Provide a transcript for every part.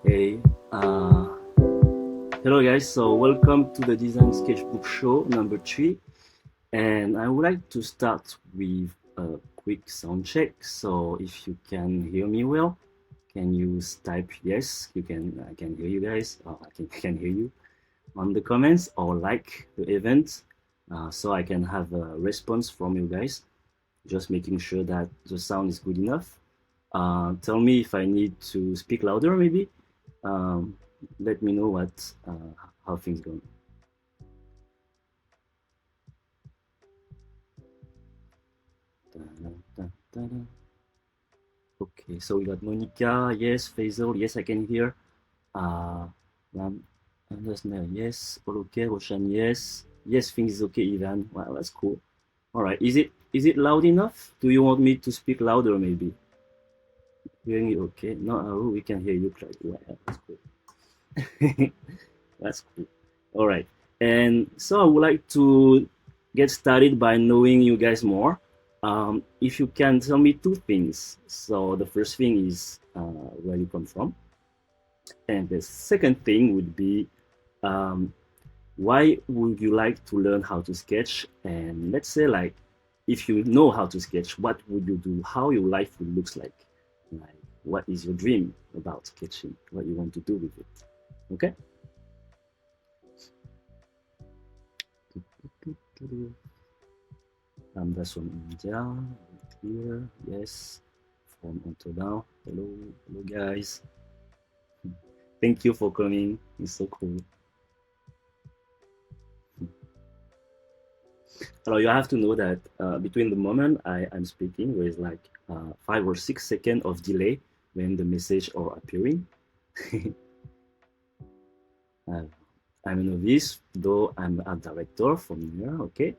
Hey, uh, hello guys. So welcome to the Design Sketchbook show number 3, and I would like to start with a quick sound check. So if you can hear me well, can you type yes? You can. I can hear you guys. I can hear you on the comments or like the event, so I can have a response from you guys. Just making sure that the sound is good enough. Tell me if I need to speak louder, maybe. um, Let me know how things going. Da-da-da-da-da. Okay, so we got Monica, yes, Faisal, yes, I can hear. Ram, Andersner, yes, okay, Roshan, yes, yes, things is okay, Ivan. Wow, that's cool. All right, is it loud enough? Do you want me to speak louder, maybe? Hearing it okay? No, we can hear you clearly. Yeah, that's cool. That's cool. All right. And so I would like to get started by knowing you guys more. If you can tell me two things. So the first thing is where you come from, and the second thing would be um, why would you like to learn how to sketch? And let's say like if you know how to sketch, what would you do? How your life would looks like? Like what is your dream about sketching? What you want to do with it? Okay. That's from India. Here, yes. From Amsterdam. Hello, hello guys. Thank you for coming. It's so cool. So you have to know that between the moment I'm speaking, there is like 5 or 6 seconds of delay when the message are appearing. uh, I'm a novice, though I'm a director from here. Okay.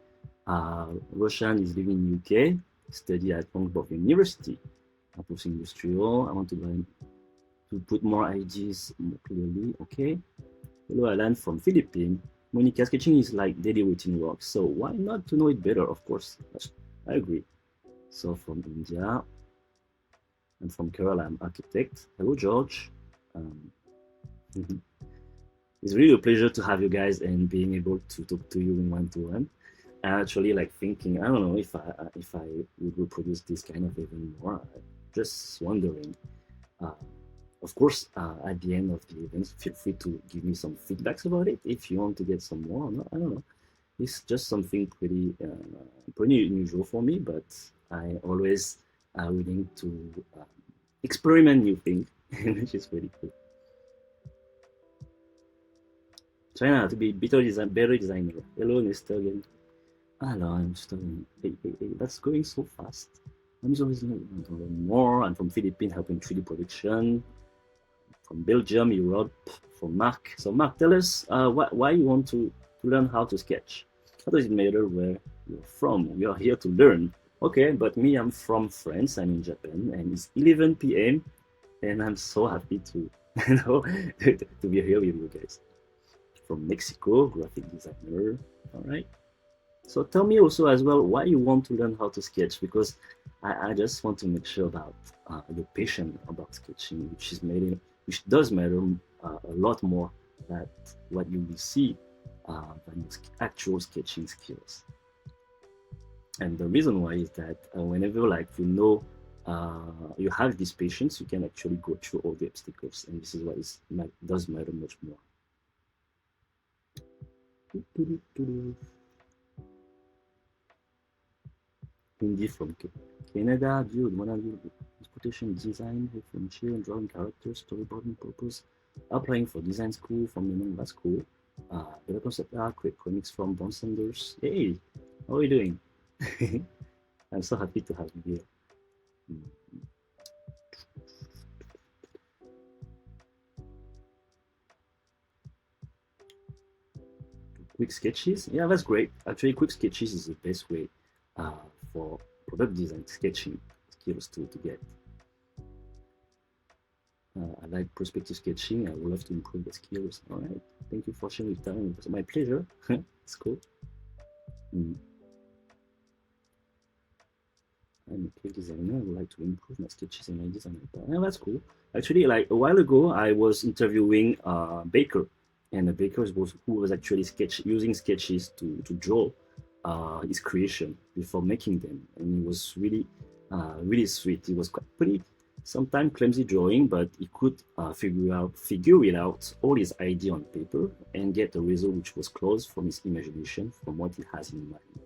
Roshan is living in UK, study at Longbourn University. I'm pushing industrial. I want to learn to put more ideas more clearly. Okay. Hello, Alan from Philippines. Monica, sketching is like daily routine work, so why not to know it better? Of course, I agree. So from India, and from Kerala, I'm architect. Hello, George. Um, it's really a pleasure to have you guys and being able to talk to you in one to one. I actually like thinking. I don't know if I would reproduce this kind of even more. Just wondering. Uh, of course, at the end of the event, feel free to give me some feedbacks about it if you want to get some more. I don't know. It's just something pretty unusual for me, but I always willing to experiment new things, which is pretty cool. China to be better designer. Hello, Mr. Again. Hello, I'm studying. Hey, that's going so fast. I'm just always learning to learn more. I'm from Philippines, helping 3D production. From Belgium, Europe. From Mark. So Mark, tell us why you want to learn how to sketch. How does it matter where you're from? We are here to learn. Okay, but me, I'm from France. I'm in Japan, and it's 11 p.m. and I'm so happy to you know to be here with you guys. From Mexico, graphic designer. All right. So tell me also as well why you want to learn how to sketch, because I just want to make sure about your passion about sketching, which does matter a lot more than what you will see than your actual sketching skills. And the reason why is that whenever like you have this patience, you can actually go through all the obstacles, and this is what does matter much more. Hindi from Canada, dude, when I do transportation design from Chile, drawing characters, storyboarding purpose, applying for design school from Yemen, that's cool. Better concept art, quick comics from Bon Sanders. Hey, how are you doing? I'm so happy to have you here. Mm. Quick sketches, yeah, that's great. Actually, quick sketches is the best way uh, for product design sketching skills to get. I like perspective sketching. I would love to improve the skills. All right. Thank you for sharing your time. It was my pleasure. It's cool. Mm. I'm a cake designer. I would like to improve my sketches and ideas on my part. Yeah, that's cool. Actually, like a while ago, I was interviewing a baker, and the baker was who was actually using sketches to draw his creation before making them, and it was really sweet. It was quite pretty, sometimes clumsy drawing, but he could figure it out all his idea on paper and get a result which was close from his imagination, from what he has in mind,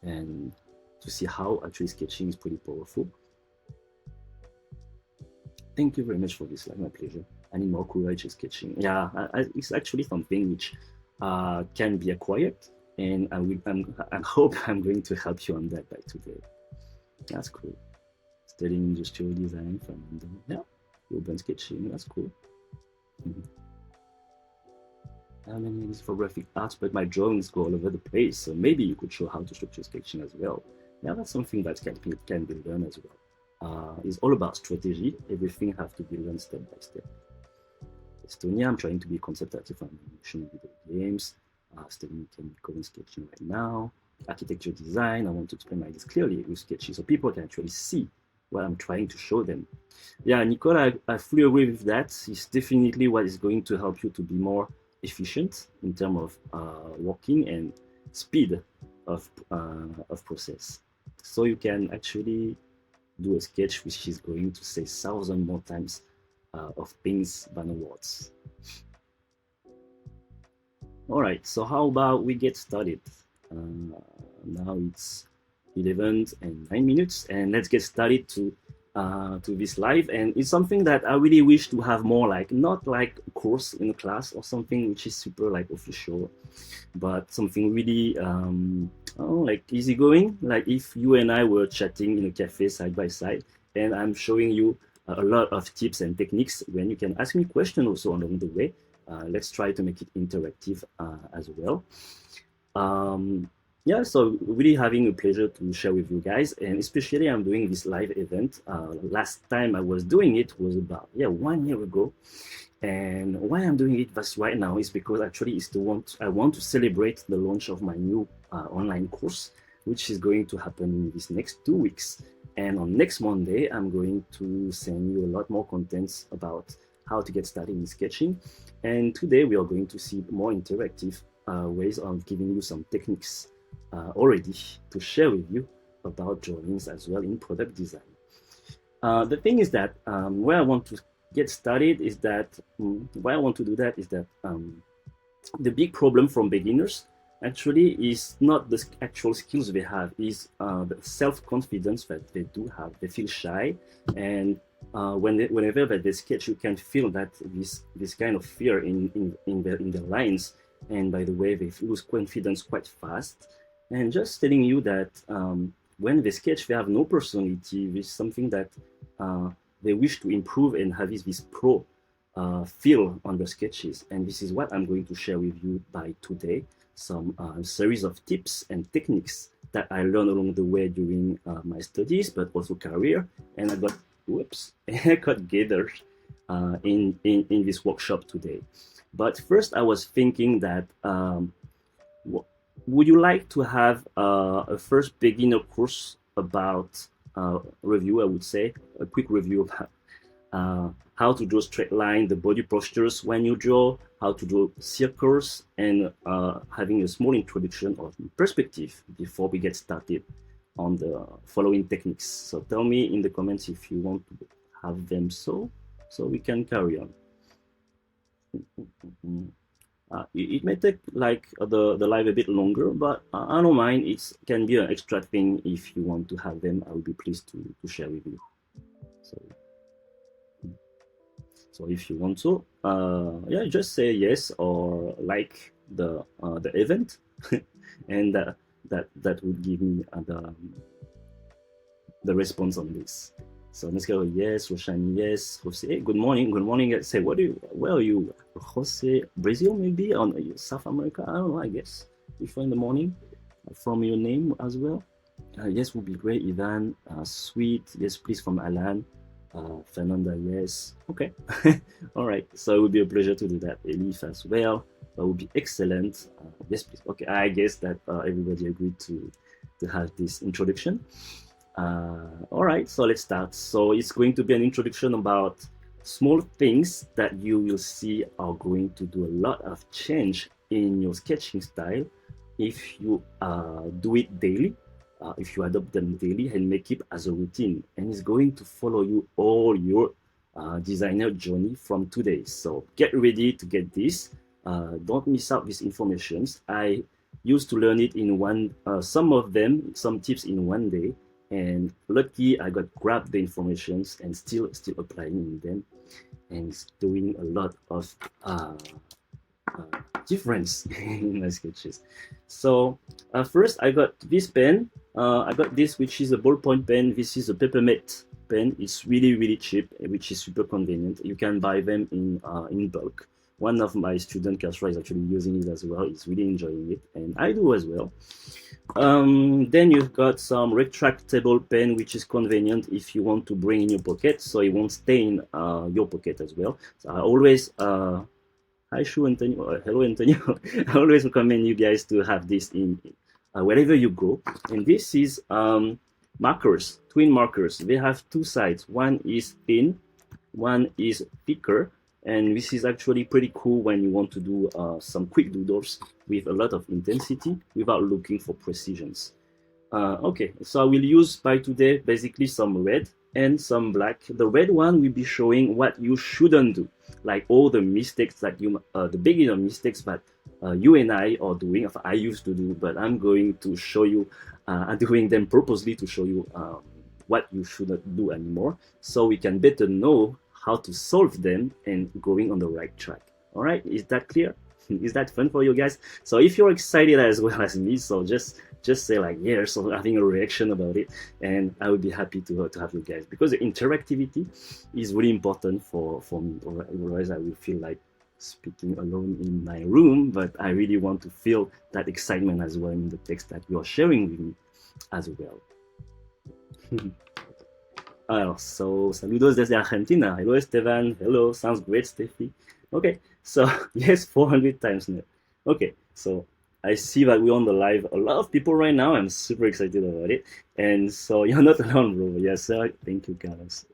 and to see how actually sketching is pretty powerful. Thank you very much for this. Like, my pleasure. I need more courage in sketching. Yeah, it's actually something which can be acquired, and I hope I'm going to help you on that by today. That's cool. Studying industrial design from London. Yeah, urban sketching. That's cool. Mhm. I mean, it's for graphic arts, but my drawings go all over the place. So maybe you could show how to structure sketching as well. Yeah, that's something that can be learned as well. It's all about strategy. Everything has to be learned step by step. Estonia, I'm trying to be concept artist for animation video games. Studying chemical and sketching right now. Architecture design, I want to explain my ideas clearly with sketches so people can actually see what I'm trying to show them. Yeah, Nicole, I fully agree with that. It's definitely what is going to help you to be more efficient in terms of working and speed of process. So you can actually do a sketch which is going to say 1,000 more times of things than words. All right, so how about we get started? Now it's 11 and 9 minutes, and let's get started to this live. And it's something that I really wish to have more, like not like a course in a class or something which is super like official, but something really like easygoing. Like if you and I were chatting in a cafe side by side, and I'm showing you a lot of tips and techniques, when you can ask me questions also along the way. Let's try to make it interactive as well. Yeah, so really having a pleasure to share with you guys, and especially I'm doing this live event. Last time I was doing it was about 1 year ago, and why I'm doing it just right now is because actually I want to celebrate the launch of my new online course, which is going to happen in these next 2 weeks. And on next Monday, I'm going to send you a lot more contents about how to get started in sketching. And today we are going to see more interactive ways of giving you some techniques already to share with you about drawings as well in product design. The thing is that where I want to get started is that why I want to do that is that the big problem from beginners actually is not the actual skills they have, is the self-confidence that they do have. They feel shy, and whenever that they sketch, you can feel that this kind of fear in their lines, and by the way, they lose confidence quite fast. And just telling you that when they sketch, they have no personality. This is something that they wish to improve and have this pro feel on the sketches. And this is what I'm going to share with you by today. Some series of tips and techniques that I learned along the way during my studies, but also career. And I got gathered in this workshop today. But first, I was thinking that would you like to have a first beginner course about review? I would say a quick review about how to draw straight line, the body postures when you draw, how to draw circles, and having a small introduction of perspective before we get started on the following techniques. So tell me in the comments if you want to have them so we can carry on. It may take like the live a bit longer, but I don't mind. It can be an extra thing if you want to have them. I will be pleased to share with you. So if you want to, just say yes or like the event, and that would give me the response on this. So let's go. Yes, Roshan. Yes, Jose. Good morning. Good morning. Say, where are you? Jose, Brazil, maybe, or South America? I don't know. I guess if you're in the morning, from your name as well. Yes, would be great. Ivan, sweet. Yes, please, from Alan. Fernanda, yes. Okay. All right. So it would be a pleasure to do that. Elif as well. That would be excellent. Yes, please. Okay. I guess that everybody agreed to have this introduction. All right, so let's start. So it's going to be an introduction about small things that you will see are going to do a lot of change in your sketching style if you do it daily, if you adopt them daily and make it as a routine. And it's going to follow you all your designer journey from today. So get ready to get this. Don't miss out these informations. I used to learn it in some tips in one day, and lucky I got grabbed the informations and still applying them, and it's doing a lot of difference in my sketches. So first I got this pen. I got this, which is a ballpoint pen. This is a peppermint pen. It's really cheap, which is super convenient. You can buy them in bulk. One of my student, Kasra, is actually using it as well. He's really enjoying it, and I do as well. Then you've got some retractable pen, which is convenient if you want to bring in your pocket, so it won't stain your pocket as well. So I always hi Shu Antonio, hello Antonio. I always recommend you guys to have this in wherever you go. And this is markers, twin markers. They have two sides. One is thin, one is thicker. And this is actually pretty cool when you want to do some quick doodles with a lot of intensity without looking for precisions. Okay, so I will use by today basically some red and some black. The red one will be showing what you shouldn't do, like all the mistakes that the beginner mistakes that you and I are doing, I used to do, but I'm going to show you, I'm doing them purposely to show you what you shouldn't do anymore, so we can better know how to solve them and going on the right track. All right, is that clear? Is that fun for you guys? So if you're excited as well as me, so just say like yes, or having a reaction about it, and I would be happy to have you guys, because the interactivity is really important for me. Otherwise I will feel like speaking alone in my room, but I really want to feel that excitement as well in the text that you are sharing with me as well. Alors, so saludos desde Argentina. Hello, Esteban. Hello, sounds great, Steffi. Okay, so yes, 400 times net. Okay, so I see that we're on the live. A lot of people right now. I'm super excited about it. And so you're not alone, bro. Yes, sir. Thank you, Carlos.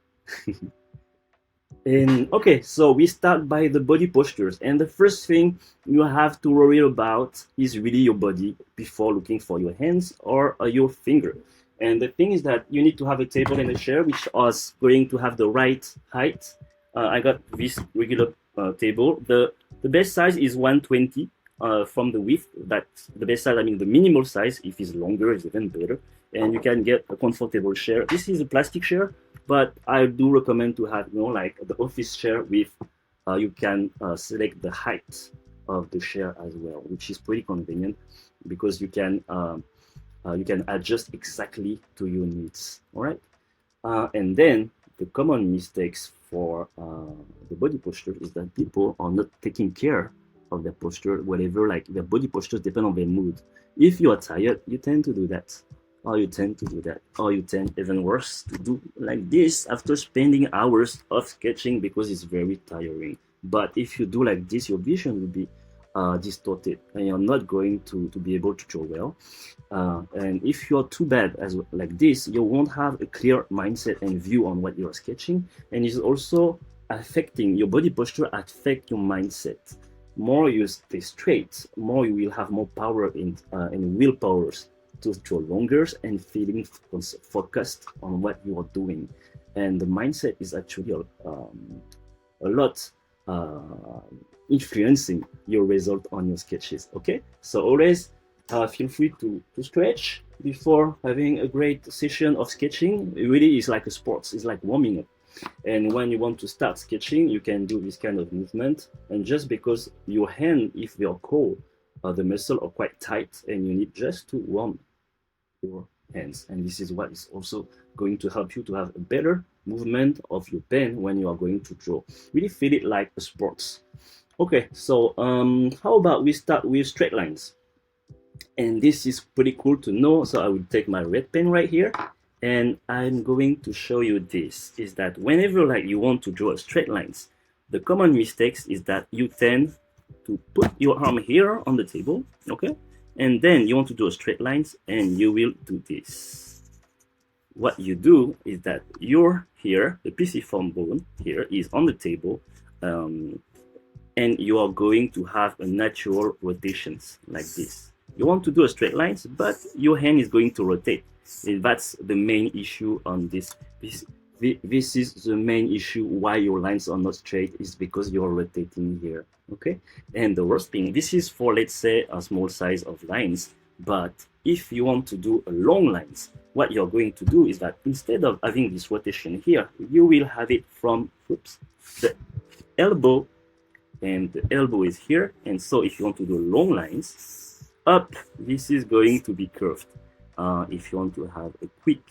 And okay, so we start by the body postures. And the first thing you have to worry about is really your body before looking for your hands or your finger. And the thing is that you need to have a table and a chair which are going to have the right height. I got this regular table. The best size is 120 from the width. That's the best size. I mean, the minimal size, if it's longer, is even better. And you can get a comfortable chair. This is a plastic chair, but I do recommend to have, like the office chair with, you can select the height of the chair as well, which is pretty convenient because you can adjust exactly to your needs. All right, and then the common mistakes for the body posture is that people are not taking care of their posture, whatever, like their body postures depend on their mood. If you are tired, you tend to do that, or you tend to do that, or you tend, even worse, to do like this after spending hours of sketching because it's very tiring. But if you do like this, your vision will be distorted and you're not going to be able to draw well. And if you're too bad as like this, you won't have a clear mindset and view on what you're sketching, and it's also affecting your body posture, affect your mindset. More you stay straight, more you will have more power and willpower to draw longer and feeling focused on what you are doing. And the mindset is actually a lot influencing your result on your sketches. Okay, so always feel free to stretch before having a great session of sketching. It really is like a sport. It's like warming up. And when you want to start sketching, you can do this kind of movement. And just because your hand, if they are cold, the muscles are quite tight, and you need just to warm your hands. And this is what is also going to help you to have a better movement of your pen when you are going to draw. Really feel it like a sport. Okay, so how about we start with straight lines? And this is pretty cool to know. So I will take my red pen right here, and I'm going to show you this, is that whenever like you want to draw straight lines, the common mistakes is that you tend to put your arm here on the table, okay? And then you want to do a straight lines, and you will do this. what you do is that you're here, the pisiform bone here is on the table, and you are going to have a natural rotations like this. You want to do a straight lines, but your hand is going to rotate. And that's the main issue on this. This is the main issue why your lines are not straight, is because you're rotating here. Okay, and the worst thing, this is for, let's say, a small size of lines, but if you want to do a long lines, what you're going to do is that instead of having this rotation here, you will have it from, the elbow, and the elbow is here. And so if you want to do long lines up, this is going to be curved. If you want to have a quick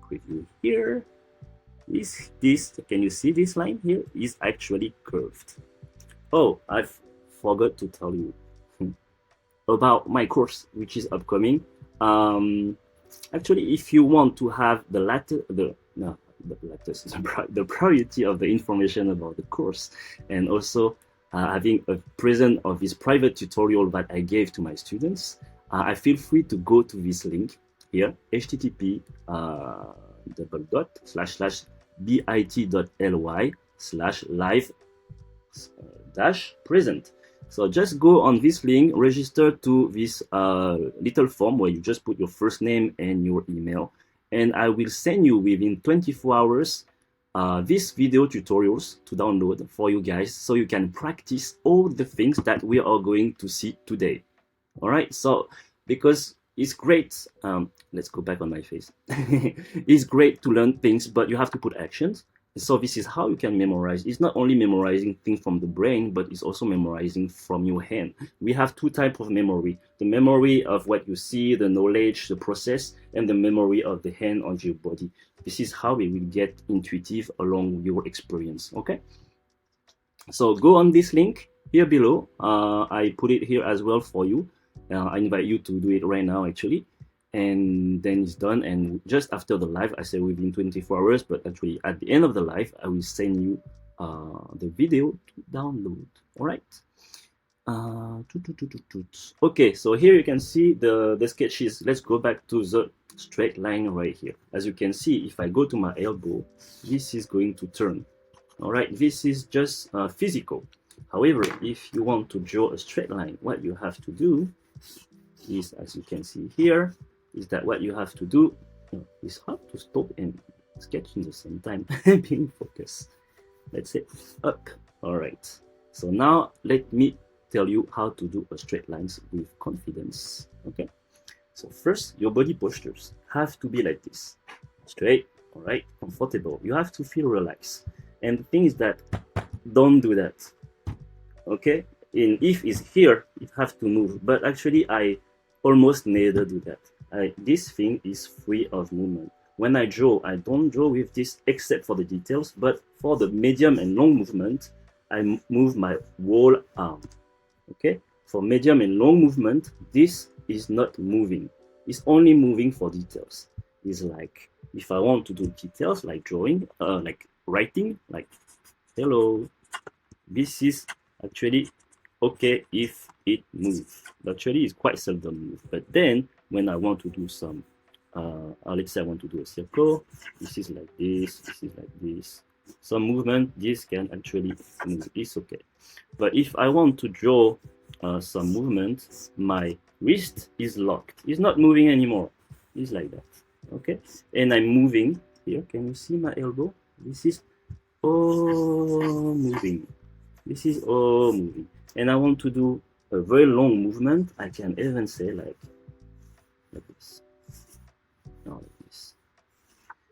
view here, this can you see this line here is actually curved. Oh, I've forgot to tell you about my course, which is upcoming. Actually, if you want to have the priority of the information about the course, and also having a present of this private tutorial that I gave to my students, I feel free to go to this link here, http://bit.ly/live-present. So just go on this link, register to this little form where you just put your first name and your email, and I will send you within 24 hours these video tutorials to download for you guys, so you can practice all the things that we are going to see today. All right, so because it's great, let's go back on my face. It's great to learn things, but you have to put actions. So this is how you can memorize. It's not only memorizing things from the brain, but it's also memorizing from your hand. We have two types of memory: the memory of what you see, the knowledge, the process, and the memory of the hand on your body. This is how we will get intuitive along your experience. Okay, so go on this link here below. I put it here as well for you. I invite you to do it right now, actually. And then it's done, and just after the live, I say within 24 hours, but actually at the end of the live, I will send you the video to download. All right. Okay, so here you can see the sketches. Let's go back to the straight line right here. As you can see, if I go to my elbow, this is going to turn. All right, this is just physical. However, if you want to draw a straight line, what you have to do is, as you can see here, is that what you have to do is hard to stop and sketch in the same time, being focused. Let's say up. All right. So now let me tell you how to do a straight lines with confidence. Okay. So first, your body postures have to be like this, straight. All right, comfortable. You have to feel relaxed. And the thing is that don't do that. Okay. And if it's here, it has to move. But actually, I almost never do that. This thing is free of movement. When I draw, I don't draw with this except for the details, but for the medium and long movement, I move my whole arm. Okay? For medium and long movement, this is not moving. It's only moving for details. It's like, if I want to do details like drawing, like writing, like hello, this is actually okay if it moves. Actually, it's quite seldom move. But then, when I want to do some, let's say I want to do a circle, this is like this is like this. Some movement, this can actually move. It's okay. But if I want to draw some movement, my wrist is locked. It's not moving anymore. It's like that. Okay? And I'm moving. Here, can you see my elbow? This is all moving. This is all moving. And I want to do a very long movement. I can even say like this. No, like this.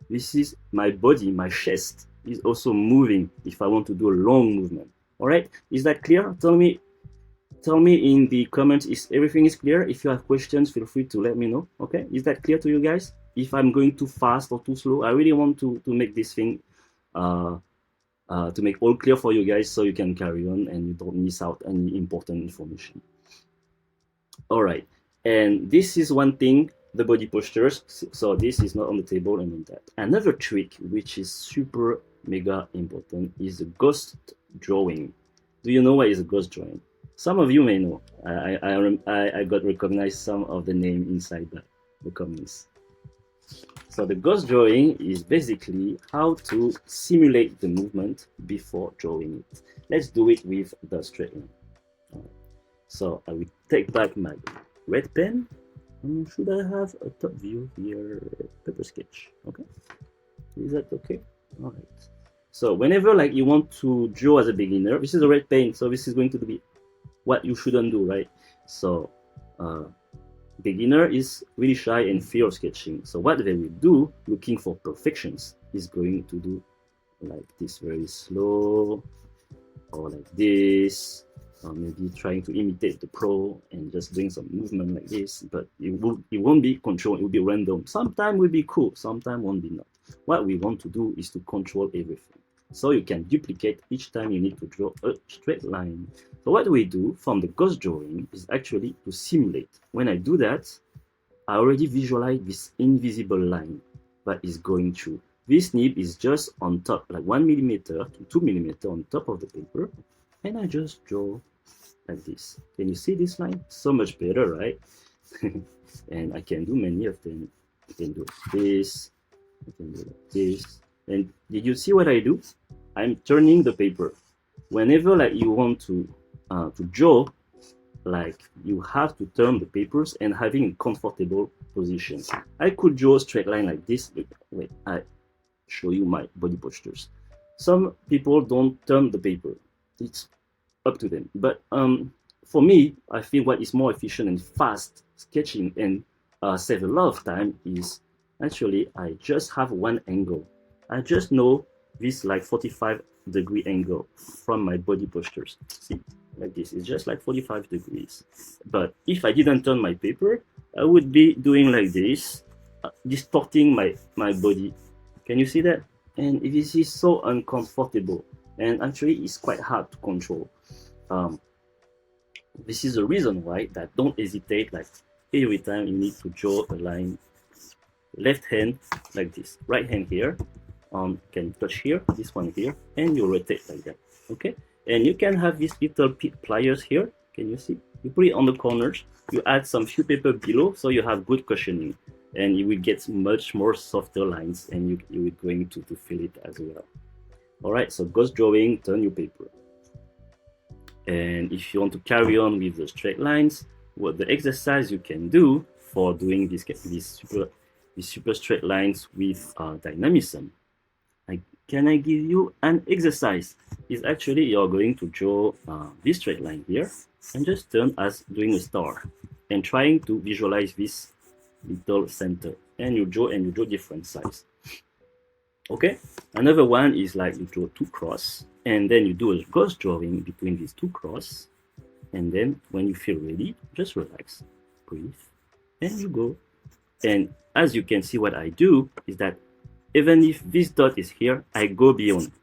This is my body, my chest is also moving if I want to do a long movement. All right, is that clear? Tell me in the comments if everything is clear. If you have questions, feel free to let me know. Okay, is that clear to you guys? If I'm going too fast or too slow, I really want to make this thing to make all clear for you guys, so you can carry on and you don't miss out any important information. All right, and this is one thing, the body postures. So this is not on the table and on that. Another trick which is super mega important is the ghost drawing. Do you know what is a ghost drawing? Some of you may know. I got recognized some of the name inside the comments. So the ghost drawing is basically how to simulate the movement before drawing it. Let's do it with the straight line. So I will take back my red pen. Should I have a top view here? Paper sketch. Okay. Is that okay? All right. So whenever like you want to draw as a beginner, this is a red pen, so this is going to be what you shouldn't do, right? So beginner is really shy and fear of sketching. So what they will do, looking for perfections, is going to do like this, very slow, or like this, or maybe trying to imitate the pro and just doing some movement like this. But it won't be controlled. It will be random. Sometimes will be cool. Sometimes won't be not. What we want to do is to control everything, so you can duplicate each time you need to draw a straight line. So what we do from the ghost drawing is actually to simulate. When I do that, I already visualize this invisible line that is going through. This nib is just on top, like 1 millimeter to 2 millimeter on top of the paper, and I just draw like this. Can you see this line? So much better, right? And I can do many of them. I can do this, I can do like this. And did you see what I do? I'm turning the paper. Whenever like you want to draw, like you have to turn the papers and having a comfortable position. I could draw a straight line like this. Wait, I show you my body postures. Some people don't turn the paper. It's up to them. But for me, I feel what is more efficient and fast sketching and save a lot of time is actually I just have one angle. I just know this like 45-degree angle from my body postures. See, like this, it's just like 45 degrees. But if I didn't turn my paper, I would be doing like this, distorting my body. Can you see that? And this is so uncomfortable, and actually it's quite hard to control. This is the reason why that don't hesitate, like every time you need to draw a line, left hand like this, right hand here, can touch here, this one here, and you rotate like that. Okay, and you can have these little pliers here. Can you see? You put it on the corners, you add some few paper below, so you have good cushioning, and you will get much more softer lines, and you will going to feel it as well. All right, so ghost drawing, turn your paper. And if you want to carry on with the straight lines, what the exercise you can do for doing these super straight lines with dynamism, can I give you an exercise? Is actually you're going to draw this straight line here and just turn as doing a star and trying to visualize this little center, and you draw different sides. Okay, another one is like you draw two cross and then you do a ghost drawing between these two cross, and then when you feel ready, just relax, breathe, and you go. And as you can see, what I do is that even if this dot is here, I go beyond.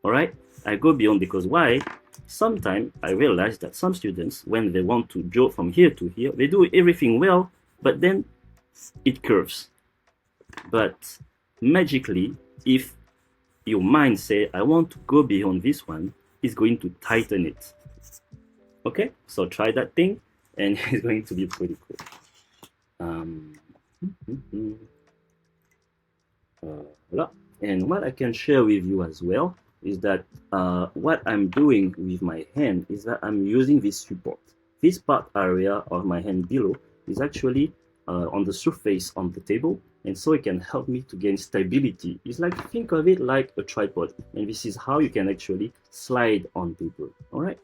All right, I go beyond because why? Sometimes I realize that some students, when they want to draw from here to here, they do everything well, but then it curves. But magically, if your mind say, I want to go beyond this one, it's going to tighten it. Okay, so try that thing, and it's going to be pretty cool. And what I can share with you as well is that what I'm doing with my hand is that I'm using this support. This part area of my hand below is actually on the surface on the table, and so it can help me to gain stability. It's like, think of it like a tripod, and this is how you can actually slide on paper. All right,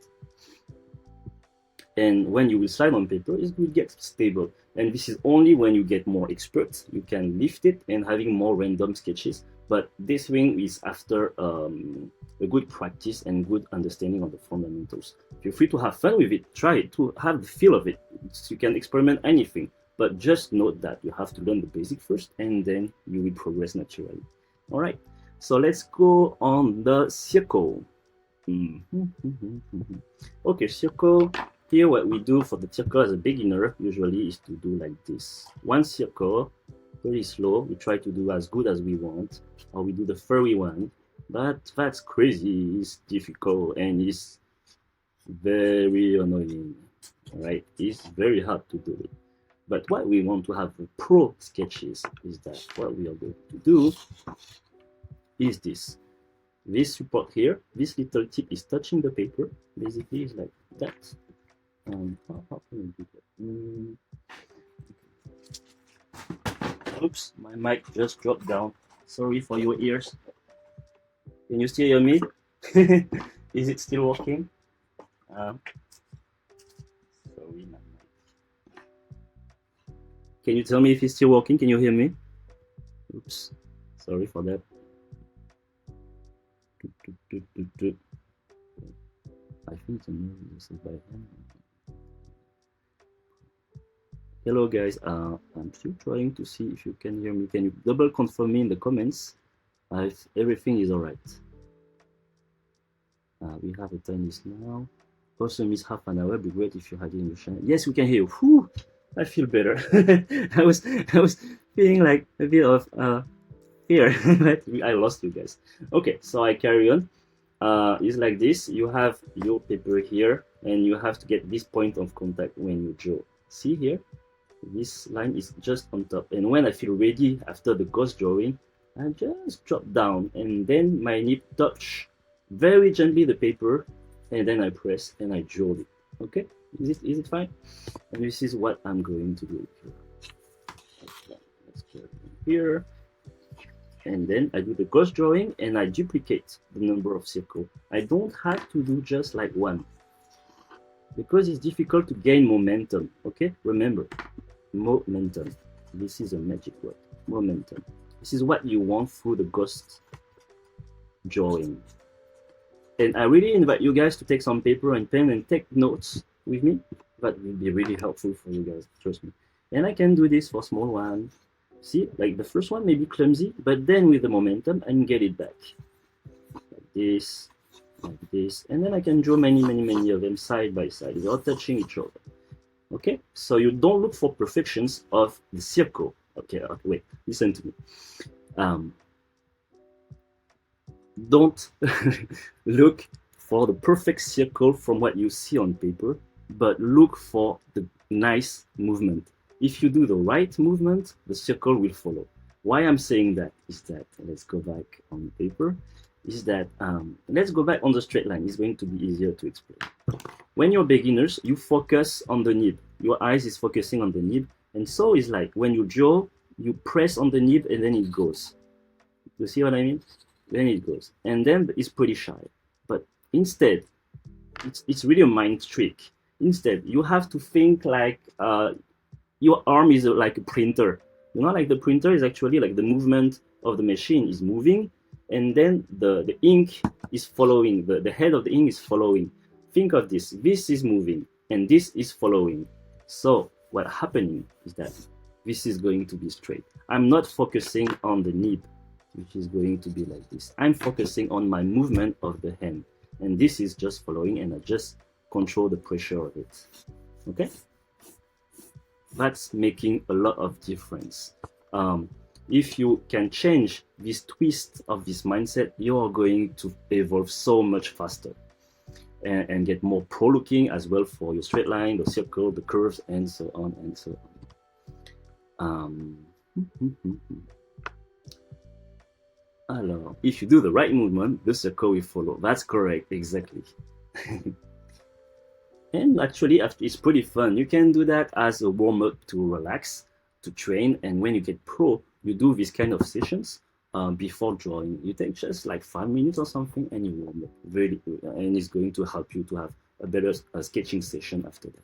and when you will slide on paper, it will get stable. And this is only when you get more expert, you can lift it and having more random sketches. But this thing is after a good practice and good understanding of the fundamentals. Feel free to have fun with it. Try it to have the feel of it. You can experiment anything, but just note that you have to learn the basic first, and then you will progress naturally. All right, so let's go on the circle. Okay, circle. Here, what we do for the circle as a beginner usually is to do like this. One circle, very slow. We try to do as good as we want, or we do the furry one, but that's crazy. It's difficult and it's very annoying. Right? It's very hard to do it. But what we want to have with pro sketches is that what we are going to do is this. This support here, this little tip is touching the paper. Basically, it's like that. How can we do that? Oops, my mic just dropped down. Sorry for your ears. Can you still hear me? Is it still working? Sorry, my mic. Can you tell me if it's still working? Can you hear me? Oops, sorry for that. I think the name is by hand. Hello guys, I'm still trying to see if you can hear me. Can you double confirm me in the comments if everything is alright? We have a time list now. Also miss half an hour. Be great if you had it in your channel. Yes, we can hear you. Whew, I feel better. I was feeling like a bit of fear, but I lost you guys. Okay, so I carry on. It's like this. You have your paper here, and you have to get this point of contact when you draw. See here, this line is just on top. And when I feel ready after the ghost drawing, I just drop down, and then my nib touch very gently the paper, and then I press and I draw it. Okay, is it fine? And this is what I'm going to do here. Okay, let's go here. And then I do the ghost drawing and I duplicate the number of circles. I don't have to do just like one because it's difficult to gain momentum. Okay, remember, momentum. This is a magic word, momentum. This is what you want through the ghost drawing. And I really invite you guys to take some paper and pen and take notes with me. That will be really helpful for you guys, trust me. And I can do this for small one. See, like the first one may be clumsy, but then with the momentum, I can get it back. Like this, and then I can draw many of them side by side without touching each other. Okay, so you don't look for perfections of the circle. Okay, wait, listen to me. Don't look for the perfect circle from what you see on paper, but look for the nice movement. If you do the right movement, the circle will follow. Why I'm saying that is that, let's go back on the paper, is that, let's go back on the straight line. It's going to be easier to explain. When you're beginners, you focus on the nib. Your eyes is focusing on the nib. And so it's like when you draw, you press on the nib and then it goes. You see what I mean? Then it goes. And then it's pretty shy. But instead, it's really a mind trick. Instead, you have to think like your arm is like a printer. You know, like the printer is actually like the movement of the machine is moving, and then the ink is following, the head of the ink is following. Think of this. This is moving, and this is following. So what's happening is that this is going to be straight. I'm not focusing on the nib, which is going to be like this. I'm focusing on my movement of the hand, and this is just following, and I just control the pressure of it. Okay, that's making a lot of difference. If you can change this twist of this mindset, you are going to evolve so much faster and get more pro looking as well for your straight line, the circle, the curves, and so on and so on. Alors, if you do the right movement, the circle will follow. That's correct, exactly. And actually, it's pretty fun. You can do that as a warm-up to relax, to train, and when you get pro, you do these kind of sessions before drawing. You take just like 5 minutes or something, and you warm up very good, and it's going to help you to have a better sketching session after that.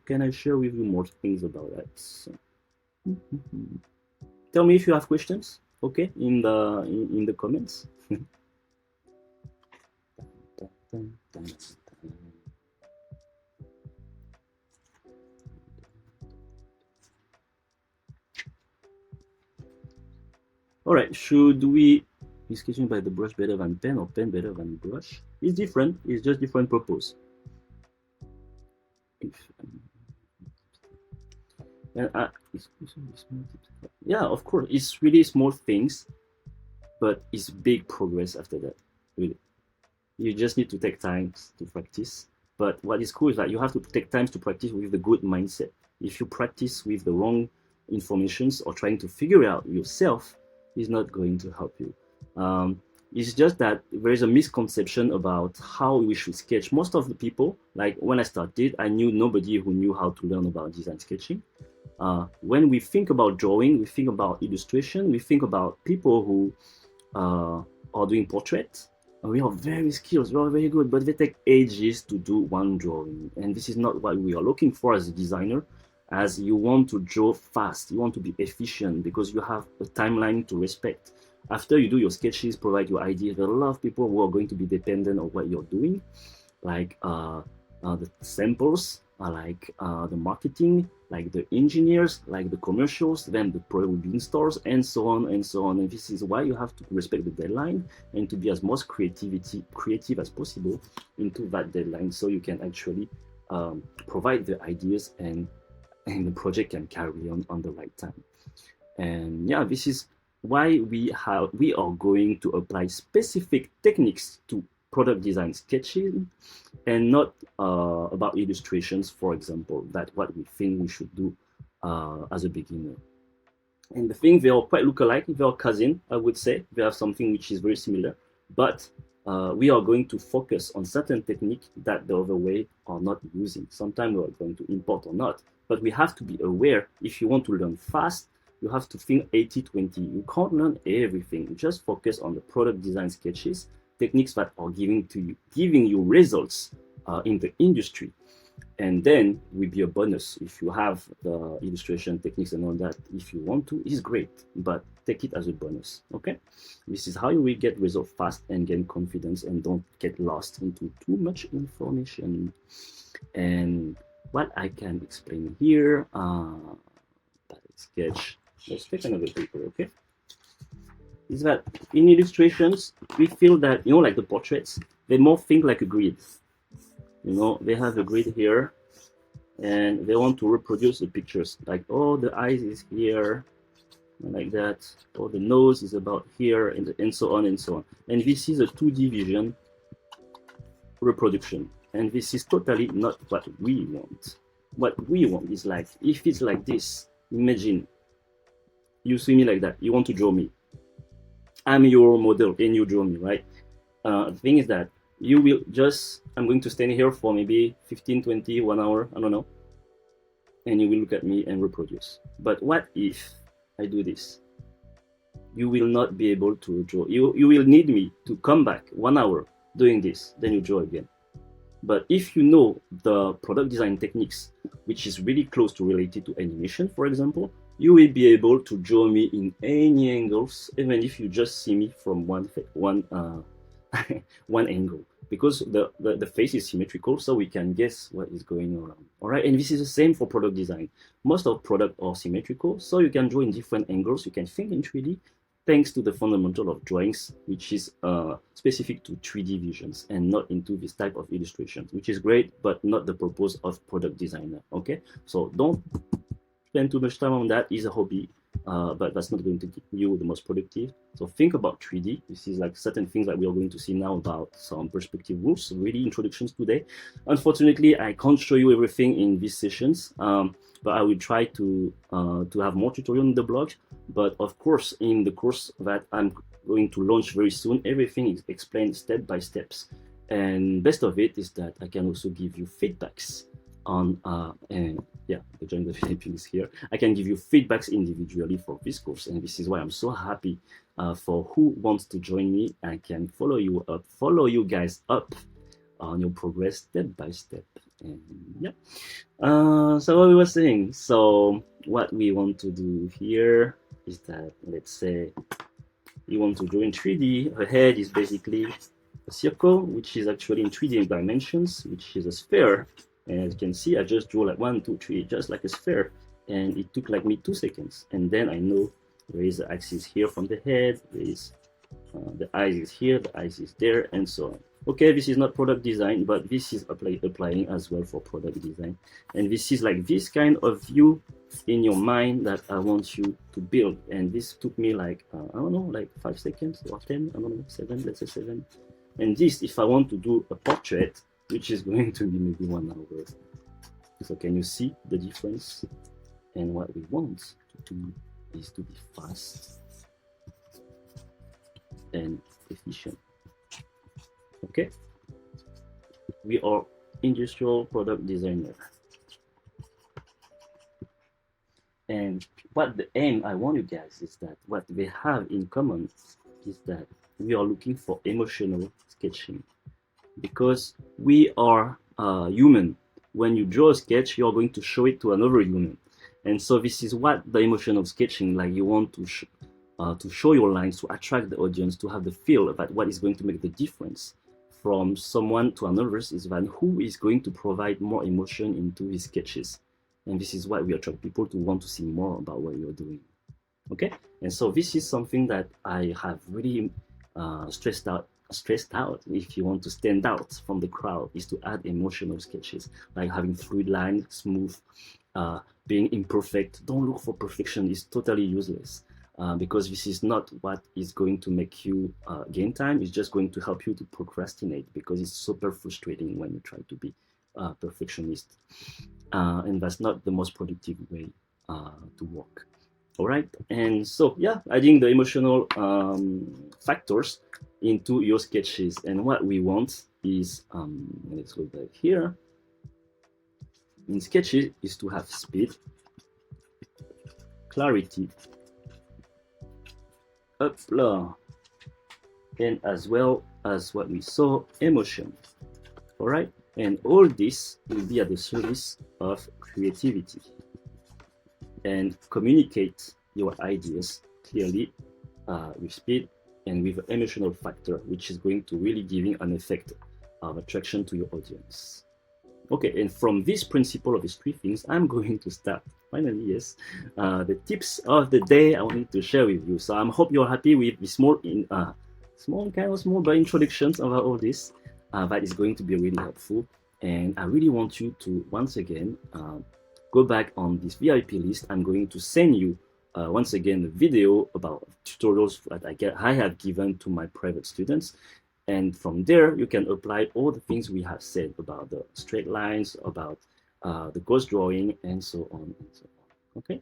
Can I share with you more things about that? Tell me if you have questions, okay, in the comments. All right, should we be sketching by the brush better than pen or pen better than brush? It's different, it's just different purpose. Yeah, of course, it's really small things, but it's big progress after that, really. You just need to take time to practice, But what is cool is that you have to take time to practice with the good mindset. If you practice with the wrong informations or trying to figure it out yourself, it's not going to help you. It's just that there is a misconception about how we should sketch. Most of the people, like when I started, I knew nobody who knew how to learn about design sketching. When we think about drawing, we think about illustration, we think about people who are doing portraits. We are very skilled, we are very good, but they take ages to do one drawing. And this is not what we are looking for as a designer, as you want to draw fast, you want to be efficient because you have a timeline to respect. After you do your sketches, provide your ideas, there are a lot of people who are going to be dependent on what you're doing, like the samples, like the marketing, like the engineers, like the commercials, then the product will be in stores, and so on and so on. And this is why you have to respect the deadline and to be as most creative as possible into that deadline, so you can actually provide the ideas and the project can carry on the right time. And yeah, this is why we are going to apply specific techniques to product design sketching and not about illustrations, for example, that what we think we should do as a beginner. And the thing, they are quite look-alike, they are cousin, I would say. They have something which is very similar, but we are going to focus on certain technique that the other way are not using. Sometimes we are going to import or not, but we have to be aware. If you want to learn fast, you have to think 80-20. You can't learn everything. Just focus on the product design sketches, techniques that are giving you results in the industry. And then will be a bonus if you have the illustration techniques and all that. If you want to, it's great, but take it as a bonus. Okay, this is how you will get results fast and gain confidence and don't get lost into too much information. And what I can explain here, sketch. Let's take another paper, okay? Is that in illustrations, we feel that, like the portraits, they more think like a grid. They have a grid here, and they want to reproduce the pictures. Like, oh, the eyes is here, like that. Or the nose is about here, and so on and so on. And this is a 2D vision reproduction. And this is totally not what we want. What we want is like, if it's like this, imagine you see me like that, you want to draw me. I'm your model and you draw me, right? The thing is that you will I'm going to stand here for maybe 15, 20, 1 hour, I don't know. And you will look at me and reproduce. But what if I do this? You will not be able to draw. You will need me to come back 1 hour doing this, then you draw again. But if you know the product design techniques, which is really close to related to animation, for example, you will be able to draw me in any angles, even if you just see me from one angle, because the face is symmetrical, so we can guess what is going around. All right, and this is the same for product design. Most of product are symmetrical, so you can draw in different angles. You can think in 3D, thanks to the fundamental of drawings, which is specific to 3D visions and not into this type of illustrations, which is great, but not the purpose of product designer. Okay, so don't spend too much time on that. It's a hobby, but that's not going to keep you the most productive. So think about 3D. This is like certain things that we are going to see now about some perspective rules, really introductions today. Unfortunately, I can't show you everything in these sessions, but I will try to have more tutorial in the blog. But of course, in the course that I'm going to launch very soon, everything is explained step by steps. And best of it is that I can also give you feedbacks on and yeah, the join the Philippines here. I can give you feedbacks individually for this course, and this is why I'm so happy for who wants to join me. I can follow you guys up on your progress step by step. And yeah, so what we were saying, so what we want to do here is that, let's say you want to draw in 3D. A head is basically a circle, which is actually in 3D dimensions, which is a sphere. And as you can see, I just drew like 1, 2, 3, just like a sphere, and it took like me 2 seconds. And then I know there is the axis here from the head, there is the eyes is here, the eyes is there, and so on. Okay, this is not product design, but this is applying as well for product design. And this is like this kind of view in your mind that I want you to build. And this took me like, I don't know, like 5 seconds or 10, I don't know, 7, let's say 7. And this, if I want to do a portrait, which is going to be maybe 1 hour. So can you see the difference? And what we want to do is to be fast and efficient. Okay, we are industrial product designer, and what the aim I want you guys is that what we have in common is that we are looking for emotional sketching, because we are human. When you draw a sketch, you're going to show it to another human, and so this is what the emotional sketching, like you want to show your lines to attract the audience, to have the feel about what is going to make the difference from someone to another, is that who is going to provide more emotion into his sketches. And this is why we attract people to want to see more about what you're doing. Okay, and so this is something that I have really stressed out, if you want to stand out from the crowd, is to add emotional sketches, like having fluid lines, smooth, being imperfect. Don't look for perfection, it's totally useless. Because this is not what is going to make you gain time. It's just going to help you to procrastinate, because it's super frustrating when you try to be perfectionist, and that's not the most productive way to work. All right, and so yeah, adding the emotional factors into your sketches, and what we want is, let's go back here, in sketches, is to have speed, clarity, upload, and as well as what we saw, emotion. All right, and all this will be at the service of creativity, and communicate your ideas clearly, with speed and with an emotional factor, which is going to really giving an effect of attraction to your audience. Okay, and from this principle of these 3 things, I'm going to start finally, yes, the tips of the day I wanted to share with you. So I hope you're happy with the small but introductions about all this. That is going to be really helpful, and I really want you to once again go back on this VIP list. I'm going to send you once again a video about tutorials that I have given to my private students. And from there, you can apply all the things we have said about the straight lines, about the ghost drawing, and so on and so on. Okay.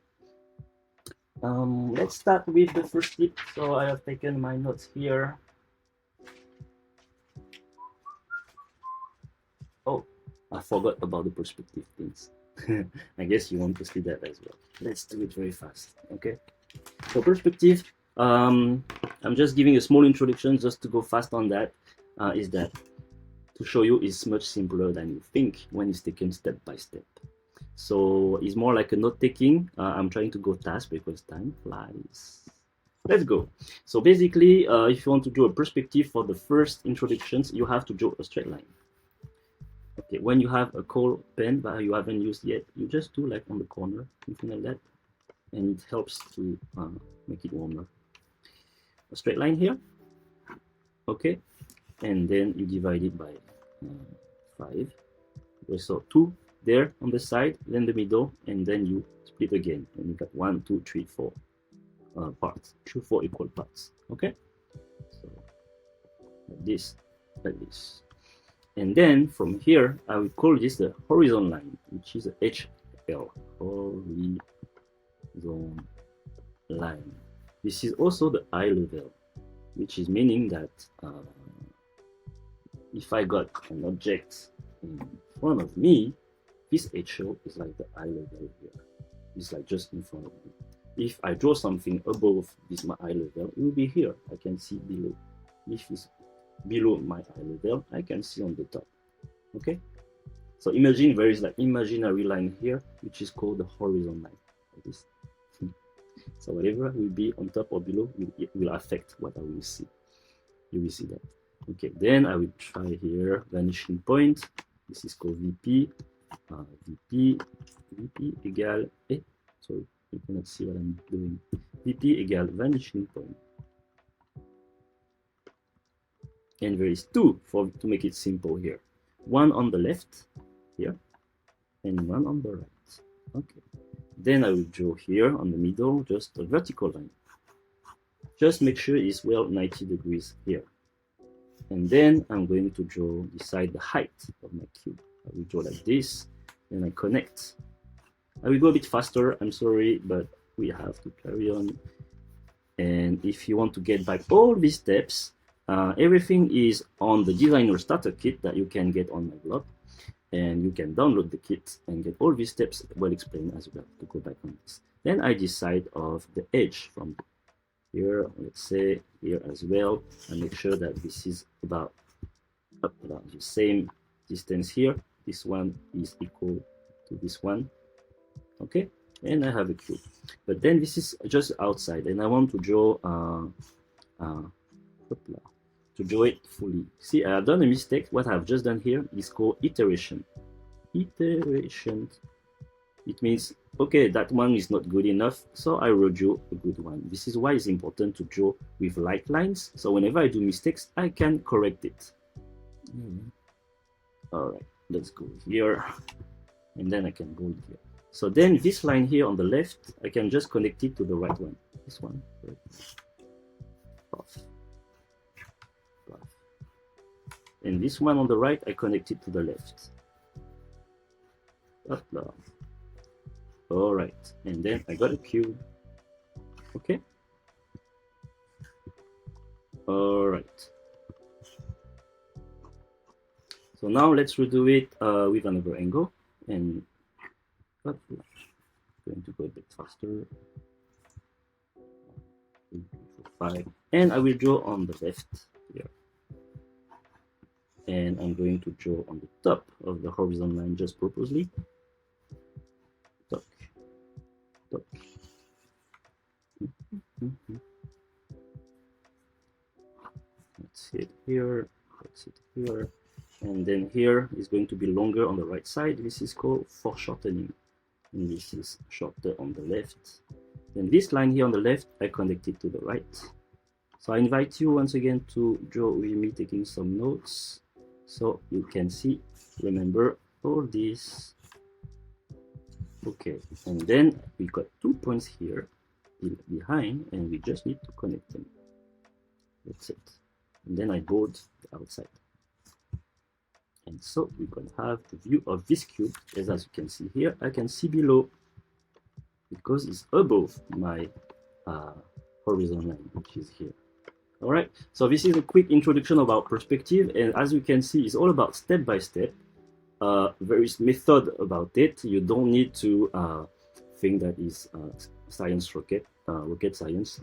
Let's start with the first tip. So I have taken my notes here. Oh, I forgot about the perspective things. I guess you want to see that as well. Let's do it very fast. Okay. So perspective. I'm just giving a small introduction just to go fast on that. Is that to show you is much simpler than you think when it's taken step by step. So it's more like a note taking. I'm trying to go fast because time flies. Let's go. So basically, if you want to draw a perspective for the first introductions, you have to draw a straight line. Okay, when you have a coal pen that you haven't used yet, you just do like on the corner, something like that, and it helps to make it warmer. A straight line here, okay, and then you divide it by 5. So 2 there on the side, then the middle, and then you split again, and you got 1, 2, 3, 4 parts, 4 equal parts. Okay, so like this, and then from here I will call this the horizon line, which is a HL, horizon line. This is also the eye level, which is meaning that if I got an object in front of me, this HL is like the eye level here. It's like just in front of me. If I draw something above this my eye level, it will be here. I can see below. If it's below my eye level, I can see on the top. Okay? So imagine there is like imaginary line here, which is called the horizon line. Like this. So whatever will be on top or below will affect what I will see. You will see that. Okay, then I will try here vanishing point. This is called VP. VP equal, sorry, you cannot see what I'm doing. VP equal vanishing point. And there is 2 to make it simple here. 1 on the left here, and 1 on the right. Okay. Then I will draw here on the middle just a vertical line. Just make sure it's well 90 degrees here. And then I'm going to decide the height of my cube. I will draw like this, and I connect. I will go a bit faster, I'm sorry, but we have to carry on. And if you want to get back all these steps, everything is on the designer starter kit that you can get on my blog. And you can download the kit and get all these steps well explained as well to go back on this. Then I decide of the edge from here, let's say here as well, and make sure that this is about the same distance here. This one is equal to this one. Okay, and I have a cube. But then this is just outside, and I want to draw to draw it fully. See, I have done a mistake. What I've just done here is called iteration. Iteration. It means, okay, that one is not good enough, so I will draw a good one. This is why it's important to draw with light lines, so whenever I do mistakes, I can correct it. All right, let's go here, and then I can go here. So then this line here on the left, I can just connect it to the right one. This one. Right. Off. And this one on the right, I connect it to the left. All right, and then I got a cube. Okay. All right. So now let's redo it with another angle, and going to go a bit faster. 2, 3, 4, 5, and I will draw on the left here. And I'm going to draw on the top of the horizontal line just purposely. Top. Let's hit here, let's hit here, and then here is going to be longer on the right side. This is called foreshortening, and this is shorter on the left. Then this line here on the left, I connect it to the right. So I invite you once again to draw with me, taking some notes, so you can see, remember all this. Okay, and then we got 2 points here behind, and we just need to connect them. That's it. And then I board the outside. And so we can have the view of this cube, as you can see here. I can see below because it's above my horizontal line, which is here. All right, so this is a quick introduction about perspective, and as you can see, it's all about step by step. There is method about it. You don't need to think that is science rocket science.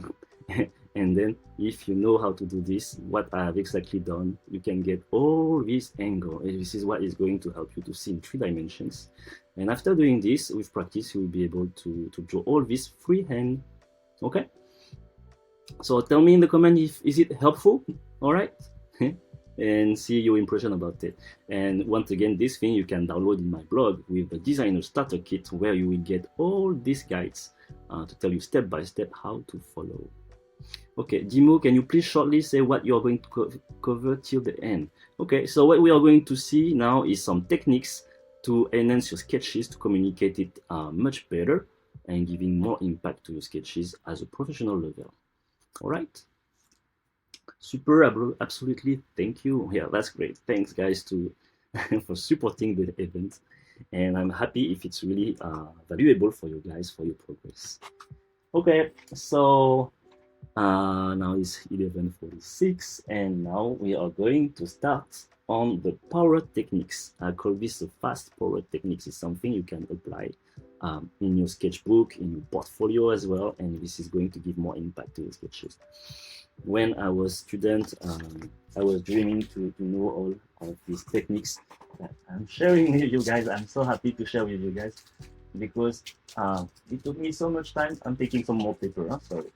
And then if you know how to do this, what I have exactly done, you can get all this angle, and this is what is going to help you to see in 3 dimensions. And after doing this with practice, you will be able to draw all this freehand. Okay, so tell me in the comment if is it helpful. All right. And see your impression about it. And once again, this thing you can download in my blog with the designer starter kit, where you will get all these guides to tell you step by step how to follow. Okay, Dimo, can you please shortly say what you are going to cover till the end? Okay, so what we are going to see now is some techniques to enhance your sketches, to communicate it much better and giving more impact to your sketches as a professional level. All right. Super, absolutely, thank you. Yeah, that's great. Thanks, guys, for supporting the event, and I'm happy if it's really valuable for you guys for your progress. Okay, so now it's 11:46, and now we are going to start on the power techniques. I call this the fast power techniques. It's something you can apply in your sketchbook, in your portfolio as well, and this is going to give more impact to your sketches. When I was student, I was dreaming to know all of these techniques that I'm sharing with you guys. I'm so happy to share with you guys because it took me so much time. I'm taking some more paper, sorry.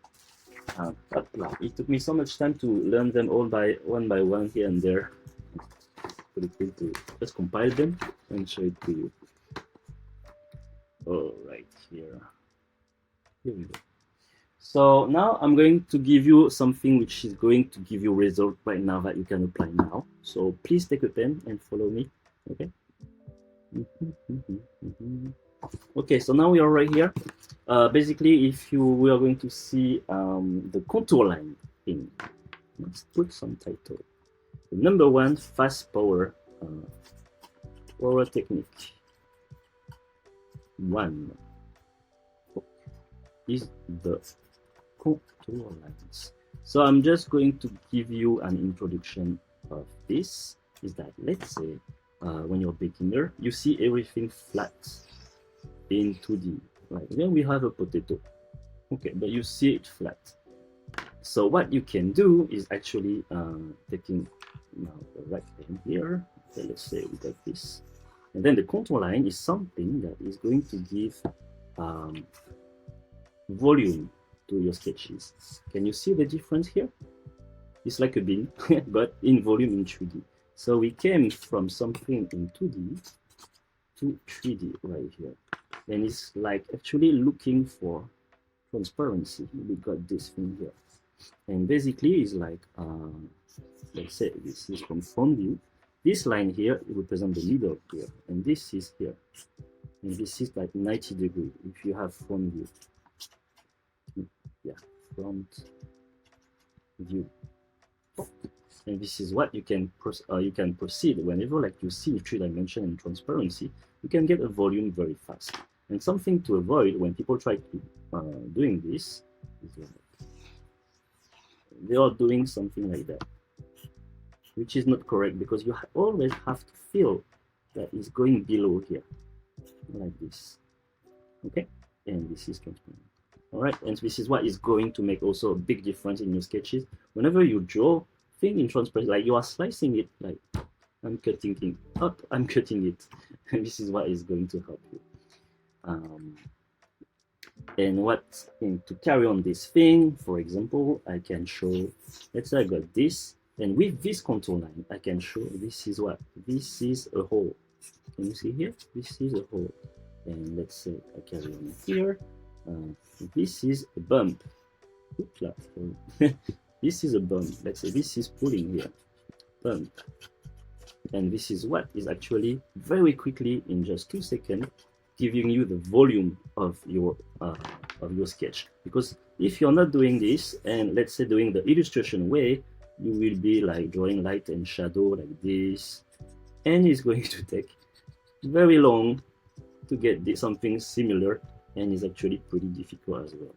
It took me so much time to learn them all one by one here and there. Pretty cool to just compile them and show it to you. All right, here we go. So now I'm going to give you something which is going to give you result right now that you can apply now. So please take a pen and follow me. Okay. Okay, so now we are right here. Basically, we are going to see the contour line thing. Let's put some title. the number one fast power technique one is the contour lines. So I'm just going to give you an introduction of this. Is that, let's say, when you're a beginner, you see everything flat in 2D. Right, then we have a potato. Okay, but you see it flat. So what you can do is actually taking now the right thing here. Okay, let's say we got this. And then the contour line is something that is going to give volume to your sketches. Can you see the difference here? It's like a bin, but in volume in 3D. So we came from something in 2D to 3D right here. And it's like actually looking for transparency. We got this thing here. And basically it's like, let's say this is from front view. This line here represents the middle here. And this is here. And this is like 90 degrees if you have front view. Yeah, front view. And this is what you can proceed whenever like you see 3D and transparency, you can get a volume very fast. And something to avoid when people try to doing this is like they are doing something like that, which is not correct, because you always have to feel that it's going below here like this. Okay, and this is transparent. All right, and this is what is going to make also a big difference in your sketches. Whenever you draw thing in transparency, like you are slicing it, like I'm cutting it up, I'm cutting it, and this is what is going to help you. And to carry on this thing, for example, I can show, let's say I got this, and with this contour line, I can show this is what? This is a hole. Can you see here? This is a hole. And let's say I carry on here. This is a bump. Oops, this is a bump. Let's say this is pulling here. Bump. And this is what is actually very quickly, in just 2 seconds, giving you the volume of your sketch. Because if you're not doing this, and let's say doing the illustration way, you will be like drawing light and shadow like this, and it's going to take very long to get something similar, and it's actually pretty difficult as well.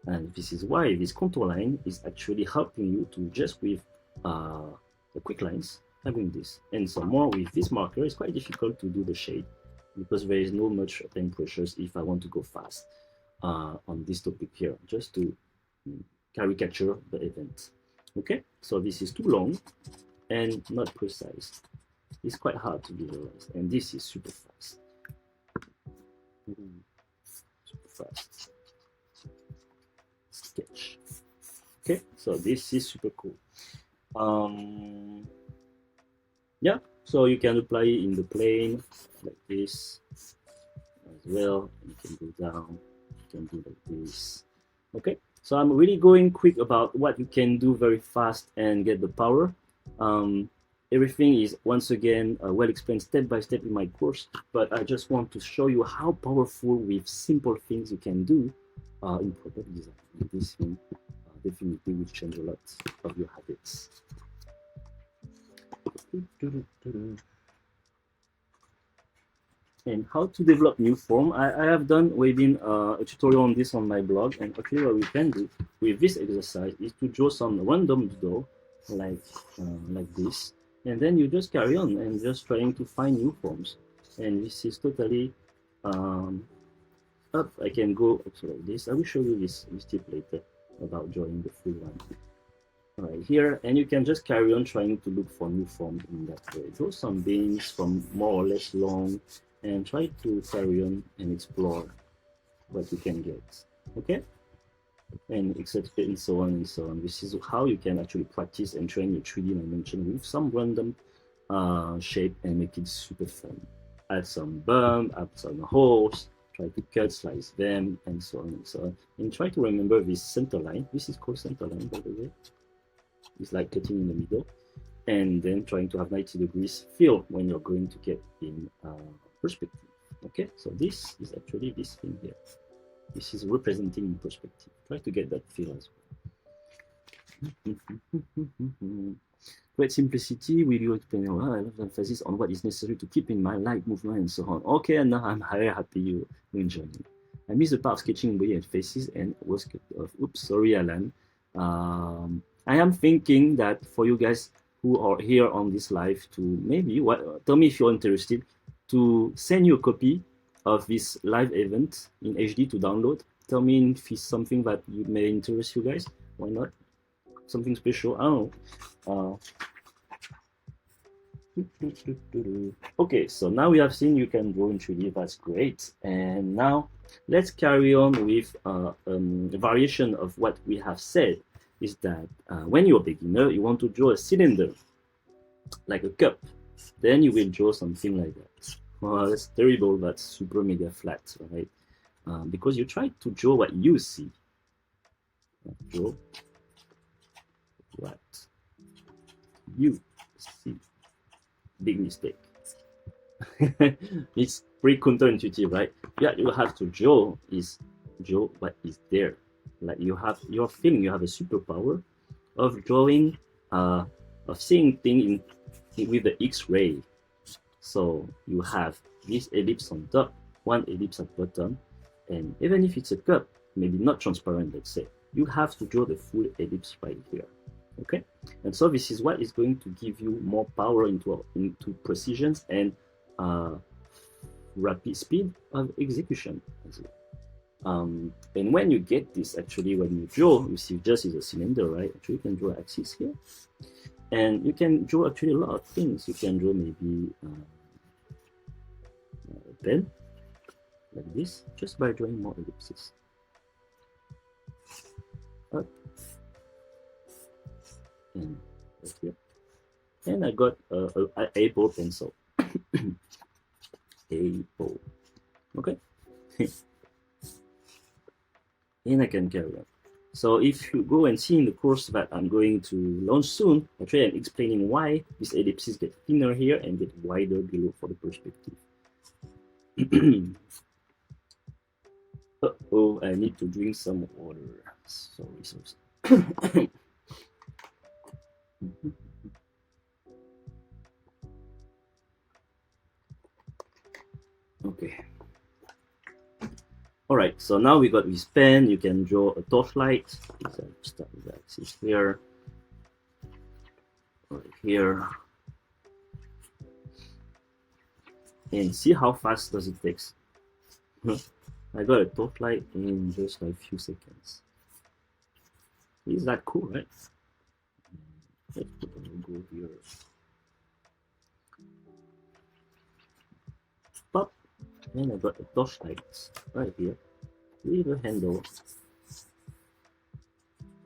And this is why this contour line is actually helping you to just with the quick lines, having this, and some more with this marker. It's quite difficult to do the shade, because there is no much temperatures if I want to go fast on this topic here, just to caricature the event. Okay, so this is too long and not precise. It's quite hard to visualize, and this is super fast. Super fast. Sketch. Okay, so this is super cool. Yeah, so you can apply it in the plane like this as well. You can go down, you can do like this. Okay, so I'm really going quick about what you can do very fast and get the power. Everything is once again well explained step by step in my course, but I just want to show you how powerful with simple things you can do in product design. And this thing definitely will change a lot of your habits. And how to develop new form. I have done a tutorial on this on my blog, and actually what we can do with this exercise is to draw some random doodle like this, and then you just carry on and just trying to find new forms. And this is totally up. I can go up like this. I will show you this tip later about drawing the full one right here, and you can just carry on trying to look for new form in that way. Draw some beams from more or less long, and try to carry on and explore what you can get. Okay, and accept it, and so on and so on. This is how you can actually practice and train your 3D dimension with some random shape and make it super fun. Add some bump, add some holes, try to cut, slice them, and so on and so on. And try to remember this center line. This is called center line, by the way. It's like cutting in the middle, and then trying to have 90 degrees feel when you're going to get in perspective. Okay, so this is actually this thing here. This is representing perspective. Try to get that feel as well. Great simplicity, will you explain? Well, I love the emphasis on what is necessary to keep in mind, like movement and so on. Okay, and now I'm very happy you enjoying it. I missed the part of sketching body and faces and was cut off. Oops, sorry, Alan. I am thinking that for you guys who are here on this live to maybe, tell me if you're interested, to send you a copy of this live event in HD to download. Tell me if it's something that may interest you guys. Why not? Something special, I don't know. Okay, so now we have seen you can draw in 3D, that's great. And now let's carry on with a variation of what we have said, is that when you're a beginner, you want to draw a cylinder, like a cup. Then you will draw something like that. Well, that's terrible, that's super mega flat, right? Because you try to draw what you see. Draw what you see. Big mistake. It's pretty counterintuitive, right? Yeah, you have to draw what is there. Like you're feeling you have a superpower of drawing, of seeing things with the X-ray. So you have this ellipse on top, one ellipse at bottom, and even if it's a cup, maybe not transparent, let's say, you have to draw the full ellipse right here. Okay, and so this is what is going to give you more power into precision and rapid speed of execution as well. And when you get this, actually, when you draw, you see just is a cylinder, right? Actually, you can draw axis here, and you can draw actually a lot of things. You can draw maybe a pen like this, just by drawing more ellipses. Up. And right here, and I got a ball pencil. A ball, okay. And I can carry on. So if you go and see in the course that I'm going to launch soon, actually I'm explaining why these ellipses get thinner here and get wider below for the perspective. Uh-oh, I need to drink some water. Sorry. Okay. All right, so now we got this pen. You can draw a torchlight. Start with the axis here, right here, and see how fast does it take. I got a torchlight in just like a few seconds. Is that cool, right? Let's put a logo here. Pop, and I got a torchlight right here with a handle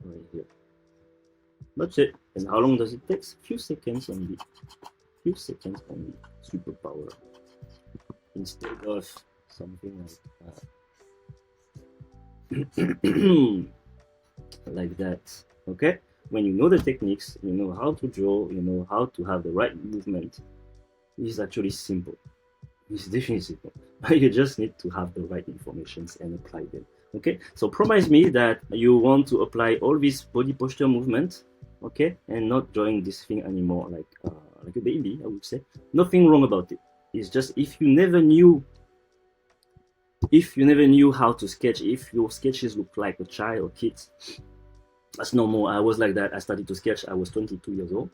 right here. That's it. And how long does it take? Few seconds only. Few seconds only. Superpower. Instead of something like that. Okay? When you know the techniques, you know how to draw, you know how to have the right movement, it's actually simple. It's definitely simple. You just need to have the right information and apply them. Okay, so promise me that you want to apply all this body posture movement, okay, and not drawing this thing anymore like a baby, I would say. Nothing wrong about it. It's just if you never knew how to sketch, if your sketches look like a child or kids, that's normal. I was like that. I started to sketch. I was 22 years old.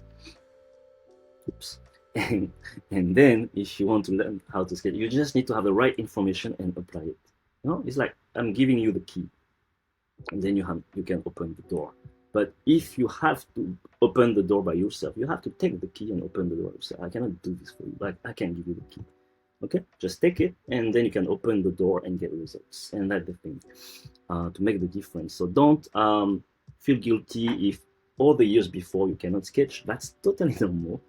Oops. And then if you want to learn how to sketch, you just need to have the right information and apply it. You know, it's like I'm giving you the key, and then you can open the door. But if you have to open the door by yourself, you have to take the key and open the door yourself. I cannot do this for you. Like I can give you the key. Okay, just take it, and then you can open the door and get results. And that's the thing to make the difference. So don't feel guilty if all the years before you cannot sketch. That's totally normal.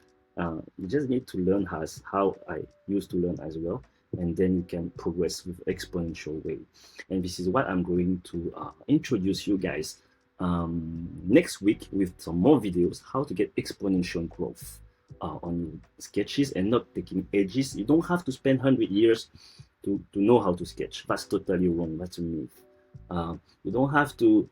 You just need to learn how I used to learn as well, and then you can progress with exponential way. And this is what I'm going to introduce you guys next week with some more videos, how to get exponential growth on sketches and not taking edges. You don't have to spend 100 years to know how to sketch. That's totally wrong. That's a myth. You don't have to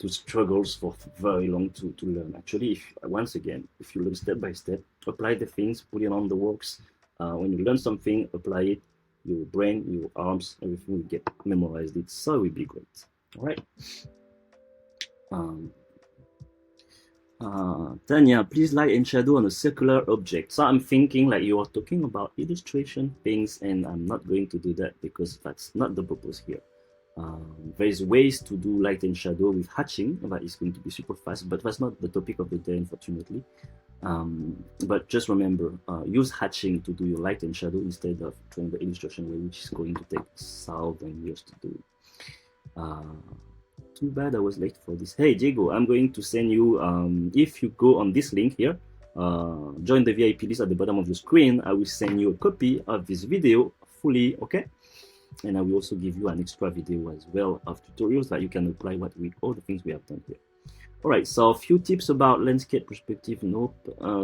struggles for very long to learn. Actually, if once again, if you learn step by step, apply the things, put it on the works. When you learn something, apply it. Your brain, your arms, everything will get memorized. It so it will be great. All right. Tanya, please light and shadow on a circular object. So I'm thinking like you are talking about illustration things, and I'm not going to do that because that's not the purpose here. There's ways to do light and shadow with hatching, but it's going to be super fast, but that's not the topic of the day, unfortunately. But just remember, use hatching to do your light and shadow instead of doing the illustration way, which is going to take 1,000 years to do. Too bad I was late for this. Hey Diego, I'm going to send you, if you go on this link here, join the VIP list at the bottom of the screen, I will send you a copy of this video fully, okay? And I will also give you an extra video as well of tutorials that you can apply all the things we have done here. All right, so a few tips about landscape perspective. Nope.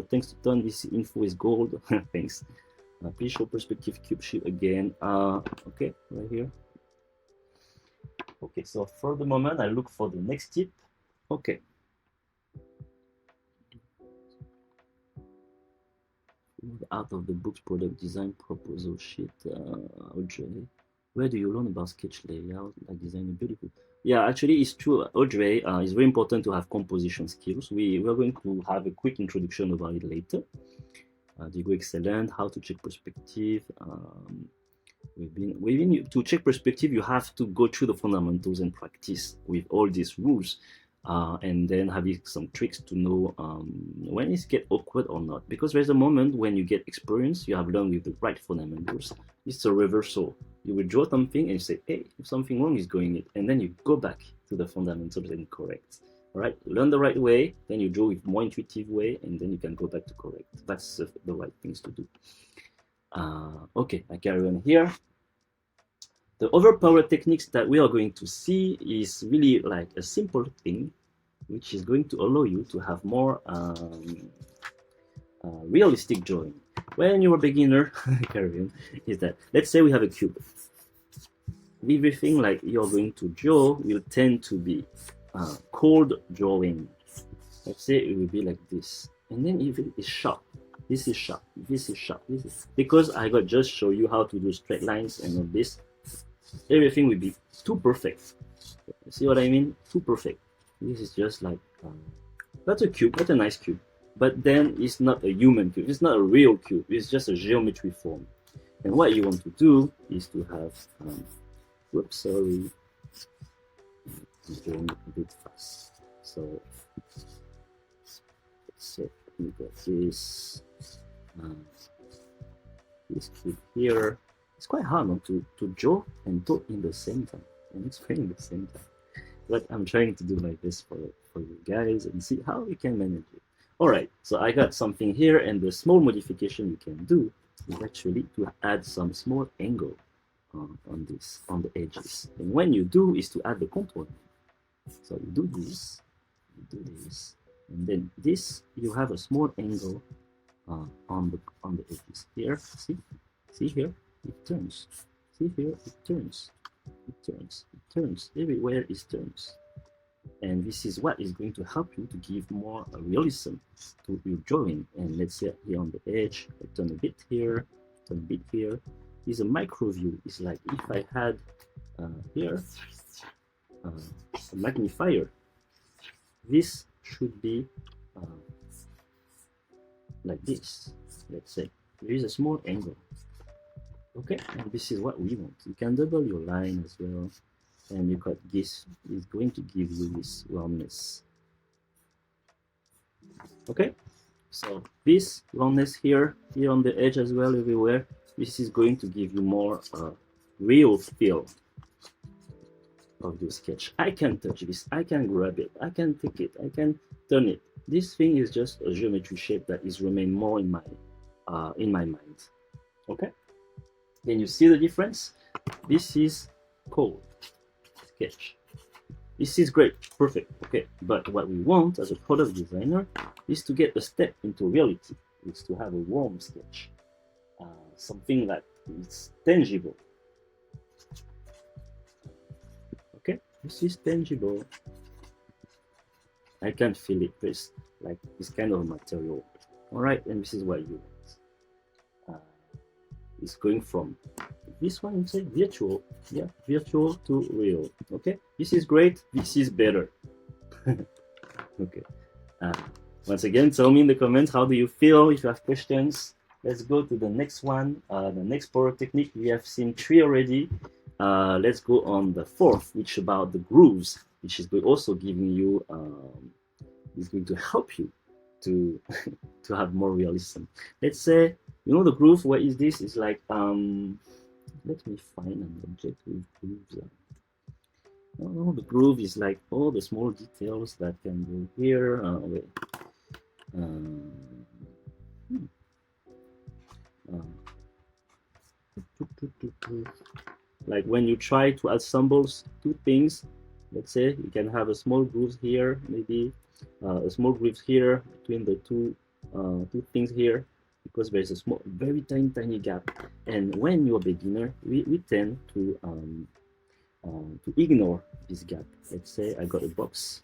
Thanks to Ton, this info is gold. Thanks. Please show perspective cube shape again. Okay, right here. Okay, so for the moment, I look for the next tip. Okay. Out of the book's product design proposal sheet. Audrey, where do you learn about sketch layout, like designing beautiful? Yeah, actually, it's true, Audrey. It's very important to have composition skills. We're going to have a quick introduction about it later. Diego, excellent. How to check perspective. To check perspective, you have to go through the fundamentals and practice with all these rules, and then having some tricks to know when it gets awkward or not. Because there's a moment when you get experience, you have learned with the right fundamentals. It's a reversal. You will draw something and you say, hey, if something wrong is going it, and then you go back to the fundamentals and correct. All right, learn the right way, then you draw with more intuitive way, and then you can go back to correct. That's the right things to do. Okay, I carry on here. The overpowered techniques that we are going to see is really like a simple thing, which is going to allow you to have more realistic drawing. When you're a beginner, carry on, is that, let's say we have a cube. Everything like you're going to draw will tend to be cold drawing. Let's say it will be like this. And then if it is sharp, this is sharp, this is sharp, this is, because I got just show you how to do straight lines and all this, everything will be too perfect. See what I mean? Too perfect. This is just like, that's a cube, that's a nice cube. But then it's not a human cube, it's not a real cube, it's just a geometry form. And what you want to do is to have, whoops, sorry, I'm going a bit fast. So, we got this cube here. It's quite hard not to draw and talk in the same time and explain at the same time. But I'm trying to do my best for you guys and see how we can manage it. All right, so I got something here, and the small modification you can do is actually to add some small angle on the edges. And when you do is to add the contour. So you do this, and then this you have a small angle on the edges here. See here, it turns. See here, it turns. It turns. It turns. Everywhere it turns. And this is what is going to help you to give more realism to your drawing. And let's say here on the edge, I turn a bit here, turn a bit here. It's a micro view. It's like if I had here a magnifier, this should be like this. Let's say there is a small angle. Okay, and this is what we want. You can double your line as well, and you got this is going to give you this roundness. Okay, so this roundness here on the edge as well, everywhere, this is going to give you more real feel of the sketch. I can touch this, I can grab it, I can take it, I can turn it. This thing is just a geometry shape that is remain more in my mind. Okay. Can you see the difference? This is cold sketch. This is great, perfect, okay. But what we want as a product designer is to get a step into reality. Is to have a warm sketch, something that is tangible. Okay, this is tangible. I can feel it. There's like this kind of material. All right, and this is what you want. It's going from this one, you say virtual, yeah, virtual to real. Okay, this is great. This is better. Okay. Once again, tell me in the comments, how do you feel? If you have questions, let's go to the next one. The next power technique, we have seen 3 already. Let's go on the 4th, which is about the grooves, which is also giving you, is going to help you to to have more realism. Let's say, you know, the groove. What is this? It's like, let me find an object with grooves. Oh, the groove is like all the small details that can go here. Wait. Like when you try to assemble 2 things, let's say you can have a small groove here, maybe a small groove here between the two things here, because there's a small, very tiny gap. And when you're a beginner, we tend to ignore this gap. Let's say I got a box,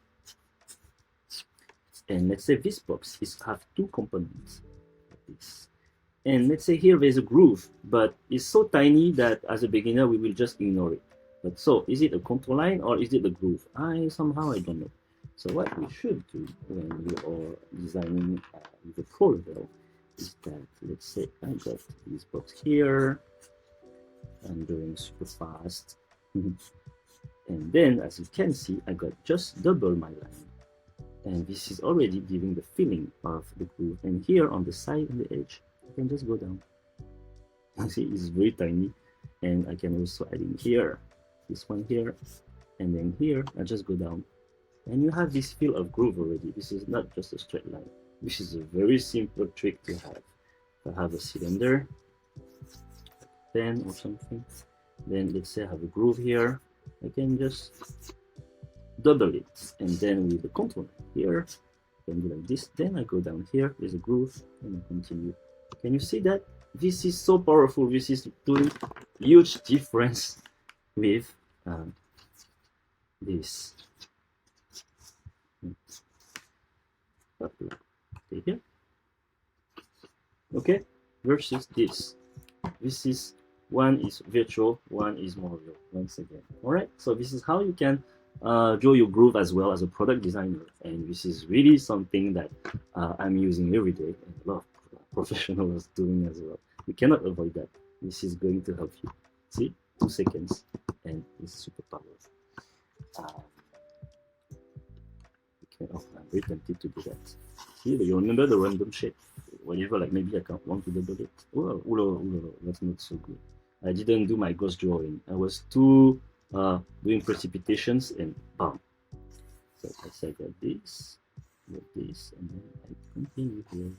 and let's say this box have 2 components like this. And let's say here there's a groove, but it's so tiny that as a beginner we will just ignore it. But so is it a contour line or is it a groove? Somehow I don't know. So what we should do when we are designing with a pro level is that, let's say I got this box here. I'm doing super fast. And then, as you can see, I got just double my line. And this is already giving the feeling of the groove. And here on the side and the edge, I can just go down. You see, it's very tiny. And I can also add in here, this one here, and then here, I just go down. And you have this feel of groove already. This is not just a straight line. This is a very simple trick to have. If I have a cylinder, 10 or something, then let's say I have a groove here, I can just double it, and then with the contour here, I can do like this. Then I go down here, there's a groove, and I continue. Can you see that? This is so powerful. This is doing huge difference with this. Okay, here. Okay, versus this. This is, one is virtual, one is more real, once again. All right, so this is how you can draw your groove as well as a product designer. And this is really something that I'm using every day, and a lot of professionals doing as well. You cannot avoid that. This is going to help you. See, 2 seconds, and it's super powerful. Okay, oh, I'm very tempted to do that. See, you remember the random shape. Whenever, like, maybe I can't want to double it. Oh, that's not so good. I didn't do my ghost drawing. I was too doing precipitations, and bam. So I got this, and then I continue here.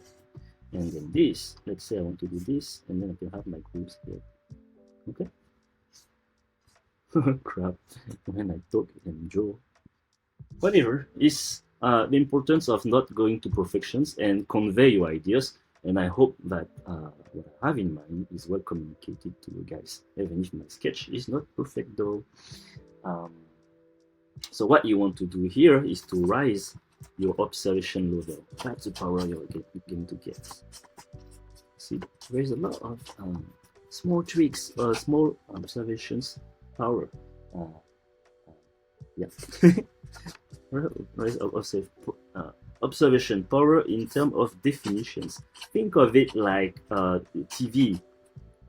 And then this, let's say I want to do this, and then I can have my grooves here. Okay? Crap, when I talk and draw. Whatever, is the importance of not going to perfections and convey your ideas. And I hope that what I have in mind is well communicated to you guys, even if my sketch is not perfect though. So what you want to do here is to raise your observation level. That's the power you're going to get. See, there's a lot of small tricks, small observations, power. Yeah. Raise observation power in terms of definitions. Think of it like TV.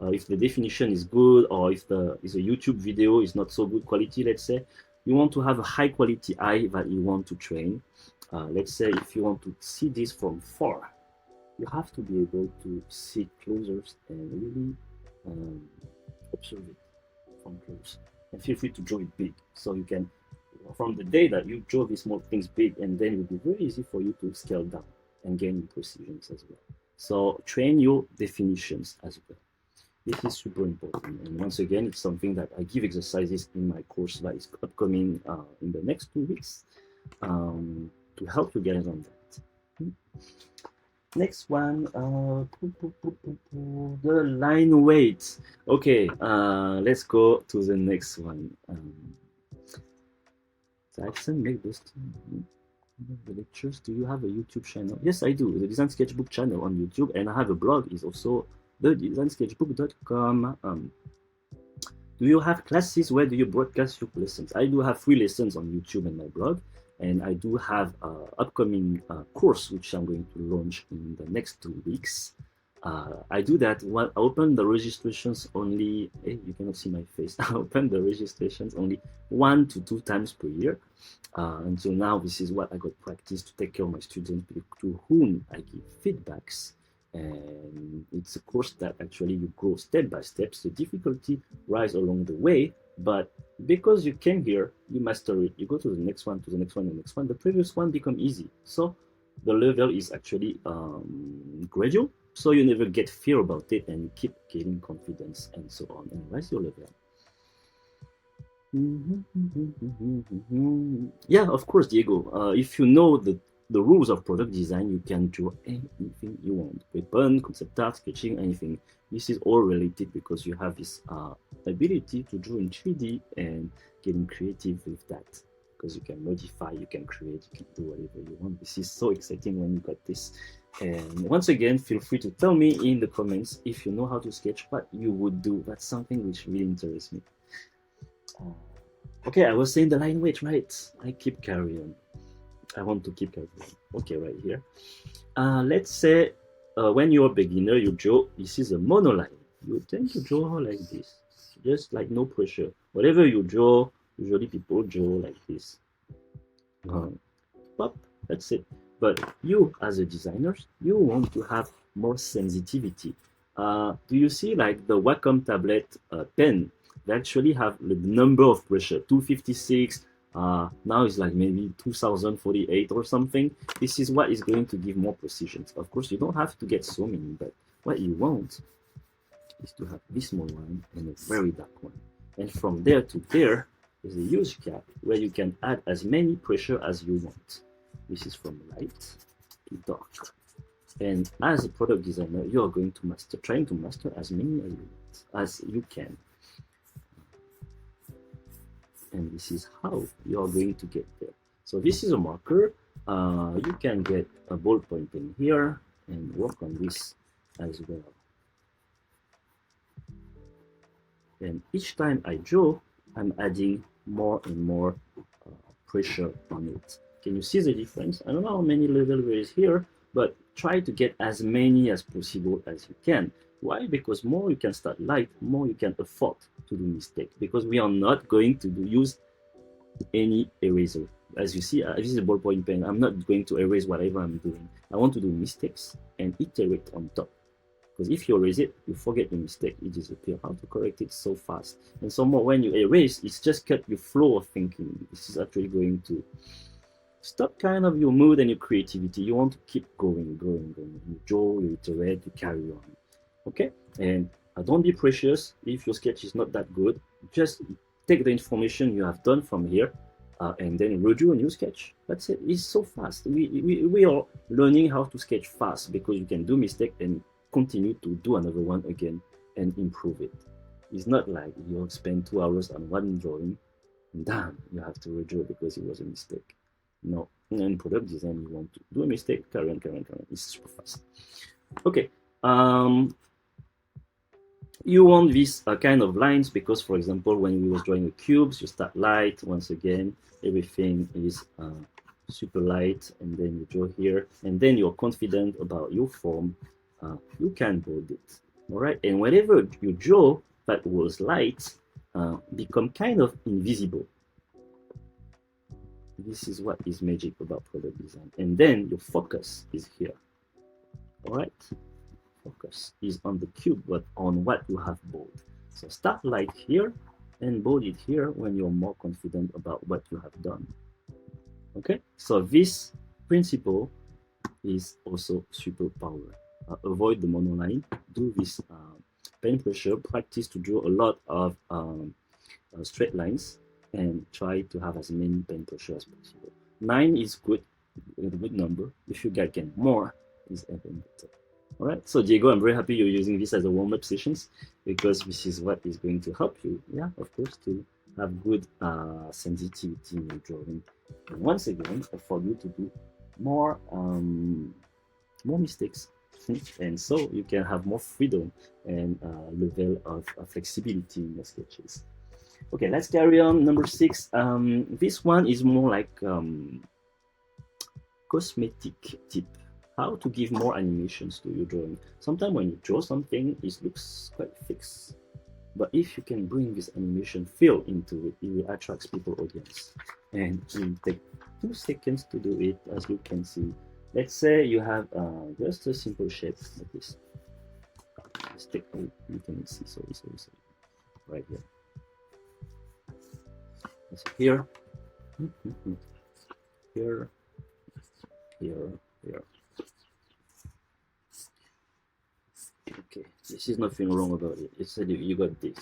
If the definition is good, or if a YouTube video is not so good quality, let's say, you want to have a high quality eye that you want to train. Let's say if you want to see this from far, you have to be able to see closer and really observe it from close. And feel free to draw it big, so you can, from the day that you draw these small things big, and then it will be very easy for you to scale down and gain precisions as well. So train your definitions as well. This is super important. And once again, it's something that I give exercises in my course that is upcoming in the next 2 weeks to help you guys on that. Next one, the line weight. Okay, let's go to the next one. Jackson, make this. The lectures. Do you have a YouTube channel? Yes, I do. The Design Sketchbook channel on YouTube, and I have a blog. Is also theDesignSketchbook.com. Do you have classes? Where do you broadcast your lessons? I do have free lessons on YouTube and my blog, and I do have an upcoming course which I'm going to launch in the next 2 weeks. I do that when I open the registrations only. Hey, you cannot see my face. I open the registrations only 1 to 2 times per year. Until now, this is what I got practice to take care of my students to whom I give feedbacks. And it's a course that actually you grow step by step. So difficulty rise along the way, but because you came here, you master it. You go to the next one, to the next one, the next one. The previous one become easy. So the level is actually gradual. So you never get fear about it, and you keep gaining confidence and so on, and rise your level. Yeah, of course, Diego. If you know the rules of product design, you can draw anything you want. Weapon, concept art, sketching, anything. This is all related because you have this ability to draw in 3D and getting creative with that. Because you can modify, you can create, you can do whatever you want. This is so exciting when you got this. And once again, feel free to tell me in the comments if you know how to sketch, what you would do. That's something which really interests me. Okay, I was saying the line weight, right? I keep carrying. I want to keep carrying. Okay, right here. Let's say when you're a beginner, you draw, this is a monoline. You tend to draw like this, just like no pressure. Whatever you draw, usually people draw like this. Pop, that's it. But you, as a designer, you want to have more sensitivity. Do you see like the Wacom tablet pen? They actually have the number of pressure, 256. Now it's like maybe 2048 or something. This is what is going to give more precision. Of course, you don't have to get so many, but what you want is to have this small one and a very dark one. And from there to there is a huge gap where you can add as many pressure as you want. This is from light to dark. And as a product designer, you are going to trying to master as many as you can. And this is how you are going to get there. So this is a marker. You can get a ballpoint pen here and work on this as well. And each time I draw, I'm adding more and more pressure on it. Can you see the difference? I don't know how many levels there is here, but try to get as many as possible as you can. Why? Because more you can start light, more you can afford to do mistake. Because we are not going to use any eraser. As you see, this is a ballpoint pen. I'm not going to erase whatever I'm doing. I want to do mistakes and iterate on top. Because if you erase it, you forget the mistake, it disappears. How to correct it so fast? And so more when you erase, it's just cut your flow of thinking. This is actually going to stop kind of your mood and your creativity. You want to keep going. You draw, you iterate, you carry on. Okay? And don't be precious if your sketch is not that good. Just take the information you have done from here and then redo a new sketch. That's it. It's so fast. We are learning how to sketch fast because you can do mistake and continue to do another one again and improve it. It's not like you spend 2 hours on one drawing and damn, you have to redraw it because it was a mistake. No, in product design, you want to do a mistake, carry on. It's super fast. Okay. You want these kind of lines because, for example, when we was drawing the cubes, you start light. Once again, everything is super light, and then you draw here, and then you're confident about your form. You can bold it, all right? And whenever you draw that was light, become kind of invisible. This is what is magic about product design. And then your focus is here, all right? Focus is on the cube, but on what you have bold. So start light here and bold it here when you're more confident about what you have done. Okay, so this principle is also super power. Avoid the monoline, do this pen pressure, practice to draw a lot of straight lines, and try to have as many pen pressure as possible. 9 is good, a good number. If you get more, is even better. All right, so Diego, I'm very happy you're using this as a warm-up sessions because this is what is going to help you, yeah, of course, to have good sensitivity in your drawing. And once again, for you to do more more mistakes, and so you can have more freedom and level of flexibility in your sketches. Okay, let's carry on. Number 6. This one is more like cosmetic tip. How to give more animations to your drawing. Sometimes when you draw something, it looks quite fixed. But if you can bring this animation feel into it, it will attract people audience. And it will take 2 seconds to do it, as you can see. Let's say you have just a simple shape like this. Let's take, you can see, sorry, right here. So here, here, here. Okay, this is nothing wrong about it. It's that you got this.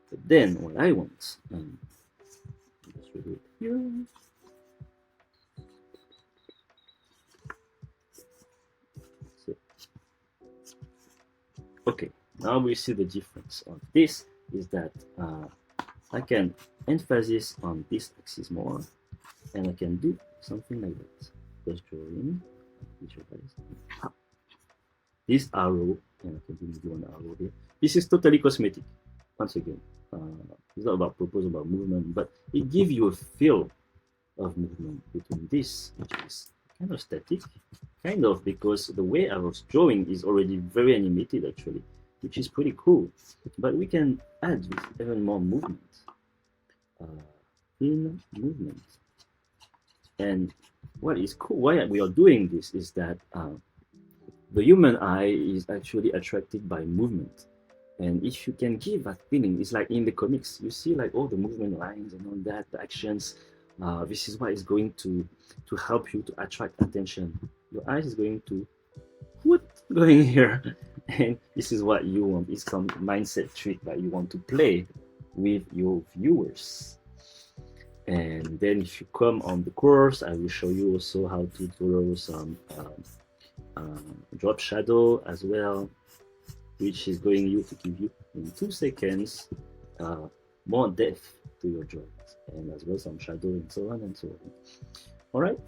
But then what I want, just do it here. Okay, now we see the difference of this is that I can emphasize on this axis more, and I can do something like that. Just drawing, visualize this arrow, and I can do one arrow here. This is totally cosmetic. Once again, it's not about purpose, about movement, but it gives you a feel of movement between this, which is kind of static, kind of, because the way I was drawing is already very animated actually, which is pretty cool. But we can add even more movement, in movement. And what is cool, why we are doing this is that the human eye is actually attracted by movement. And if you can give that feeling, it's like in the comics, you see like all the movement lines and all that, the actions. This is what is going to help you to attract attention. Your eyes is going to, what's going here? And this is what you want. It's some mindset trick that you want to play with your viewers. And then if you come on the course, I will show you also how to draw some drop shadow as well, which is going to give you in 2 seconds more depth to your drawings, and as well some shadow and so on and so on. All right,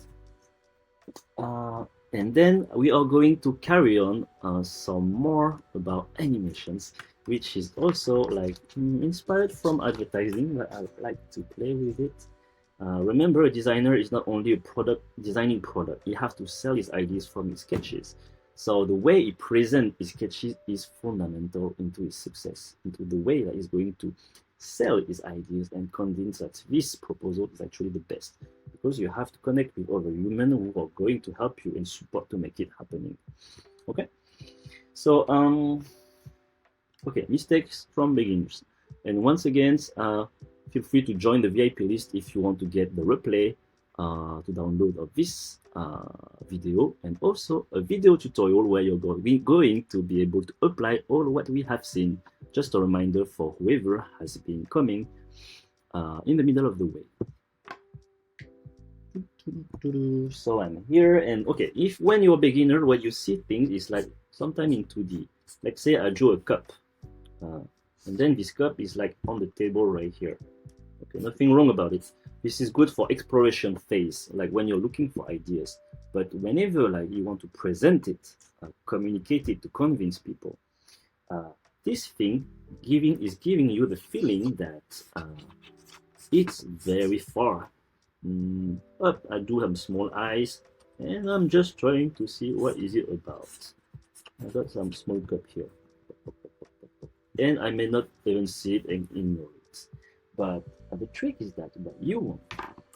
and then we are going to carry on some more about animations, which is also like inspired from advertising, but I like to play with it. Remember, a designer is not only a designing product, he has to sell his ideas from his sketches. So the way he presents his sketches is fundamental into his success, into the way that he's going to sell his ideas and convince that this proposal is actually the best. Because you have to connect with other humans who are going to help you and support to make it happening. Okay? So, okay, mistakes from beginners. And once again, feel free to join the VIP list if you want to get the replay to download of this video, and also a video tutorial where you're going to be able to apply all what we have seen. Just a reminder for whoever has been coming in the middle of the way. So I'm here, and okay, if when you're a beginner, when you see things, it's like sometime in 2D. Let's say I drew a cup, and then this cup is like on the table right here. Okay, nothing wrong about it. This is good for exploration phase, like when you're looking for ideas. But whenever like you want to present it, communicate it to convince people, this thing is giving you the feeling that it's very far up. I do have small eyes, and I'm just trying to see what is it about. I got some small cup here, and I may not even see it and ignore it. But the trick is that what you want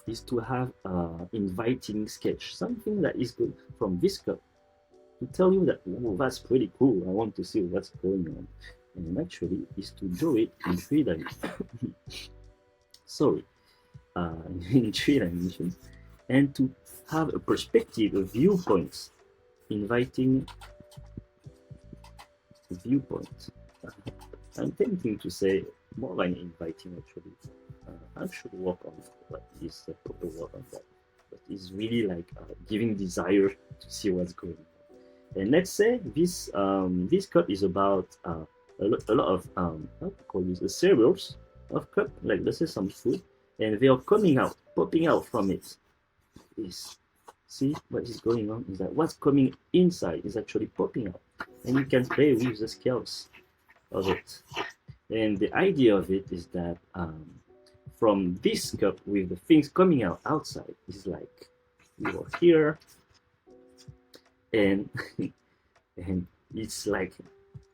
is to have an inviting sketch, something that is good from this cup, to tell you that, oh, that's pretty cool, I want to see what's going on. And actually is to draw it in 3 dimensions. Sorry, in 3 dimensions, and to have a perspective, a viewpoint, inviting viewpoint. I'm tempting to say more like inviting actually. I should work on what is the proper word on that. But it's really like giving desire to see what's going on. And let's say this cup is about a lot of how to call this, cereals. of cup, like let's say some food, and they are coming out, popping out from it. See what is going on is that what's coming inside is actually popping out, and you can play with the scales of it. And the idea of it is that from this cup with the things coming out outside is like you are here, and and it's like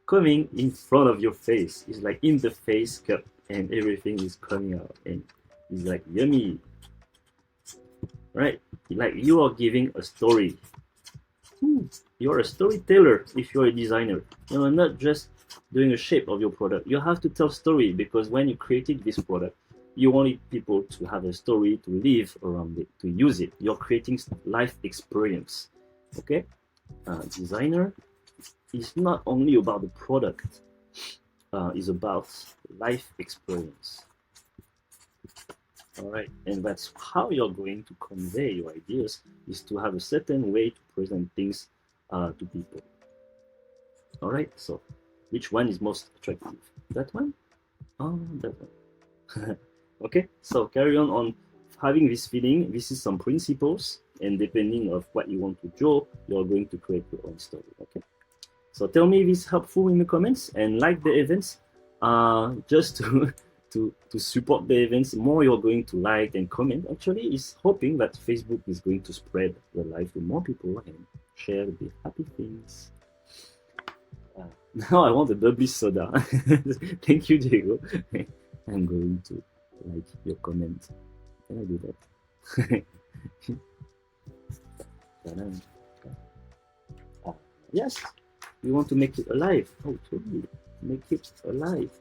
coming in front of your face. It's like in the face cup, and everything is coming out, and it's like yummy, right? Like you are giving a story. You're a storyteller if you're a designer. You're not just doing a shape of your product. You have to tell story, because when you created this product, you wanted people to have a story, to live around it, to use it. You're creating life experience. Okay, designer is not only about the product. It's about life experience. All right, and that's how you're going to convey your ideas, is to have a certain way to present things to people. All right, so which one is most attractive? That one? Oh, that one. Okay, so carry on having this feeling. This is some principles, and depending of what you want to draw, you're going to create your own story. Okay, so tell me if it's helpful in the comments, and like the events, just to support the events. More you're going to like and comment. Actually, is hoping that Facebook is going to spread the life to more people and share the happy things. Now I want a bubbly soda. Thank you, Diego. I'm going to like your comment. Can I do that? Yes, we want to make it alive. Oh, totally. Make it alive.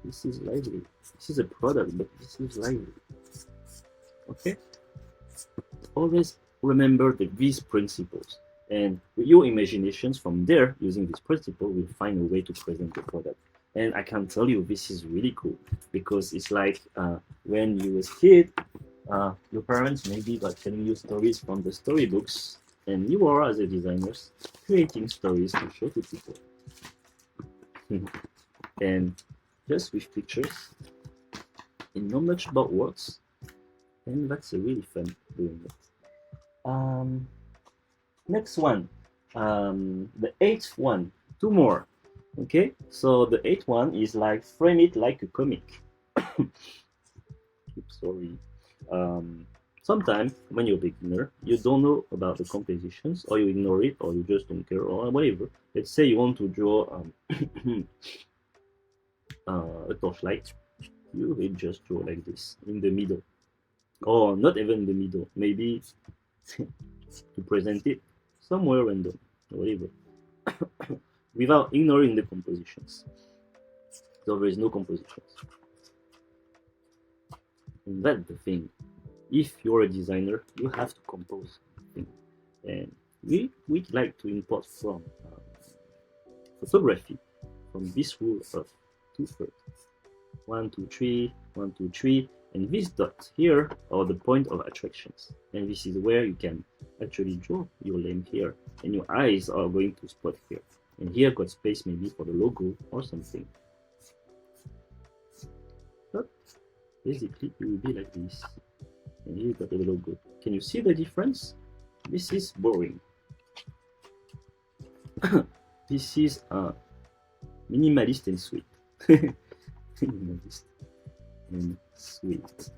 This is lively. This is a product, but this is lively. Okay? Always remember these principles. And with your imaginations from there, using this principle, we'll find a way to present the product. And I can tell you, this is really cool, because it's like when you was a kid, your parents maybe were telling you stories from the storybooks, and you are, as a designer, creating stories to show to people. And just with pictures, and not much about words, and that's really fun doing it. Next one, the 8th one, 2 more. Okay, so the 8th one is like frame it like a comic. Sorry. Sometimes when you're a beginner, you don't know about the compositions, or you ignore it, or you just don't care, or whatever. Let's say you want to draw a torchlight. You will just draw like this in the middle, or not even in the middle, maybe to present it somewhere random, whatever, without ignoring the compositions. So there is no compositions. And that's the thing. If you're a designer, you have to compose things. And we like to import from photography, from this rule of 2/3. 1, 2, 3, 1, 2, 3, and these dots here are the point of attractions. And this is where you can actually draw your name here, and your eyes are going to spot here. And here got space maybe for the logo or something. But basically it will be like this. And here you got the logo. Can you see the difference? This is boring. This is minimalist and sweet. Minimalist and sweet.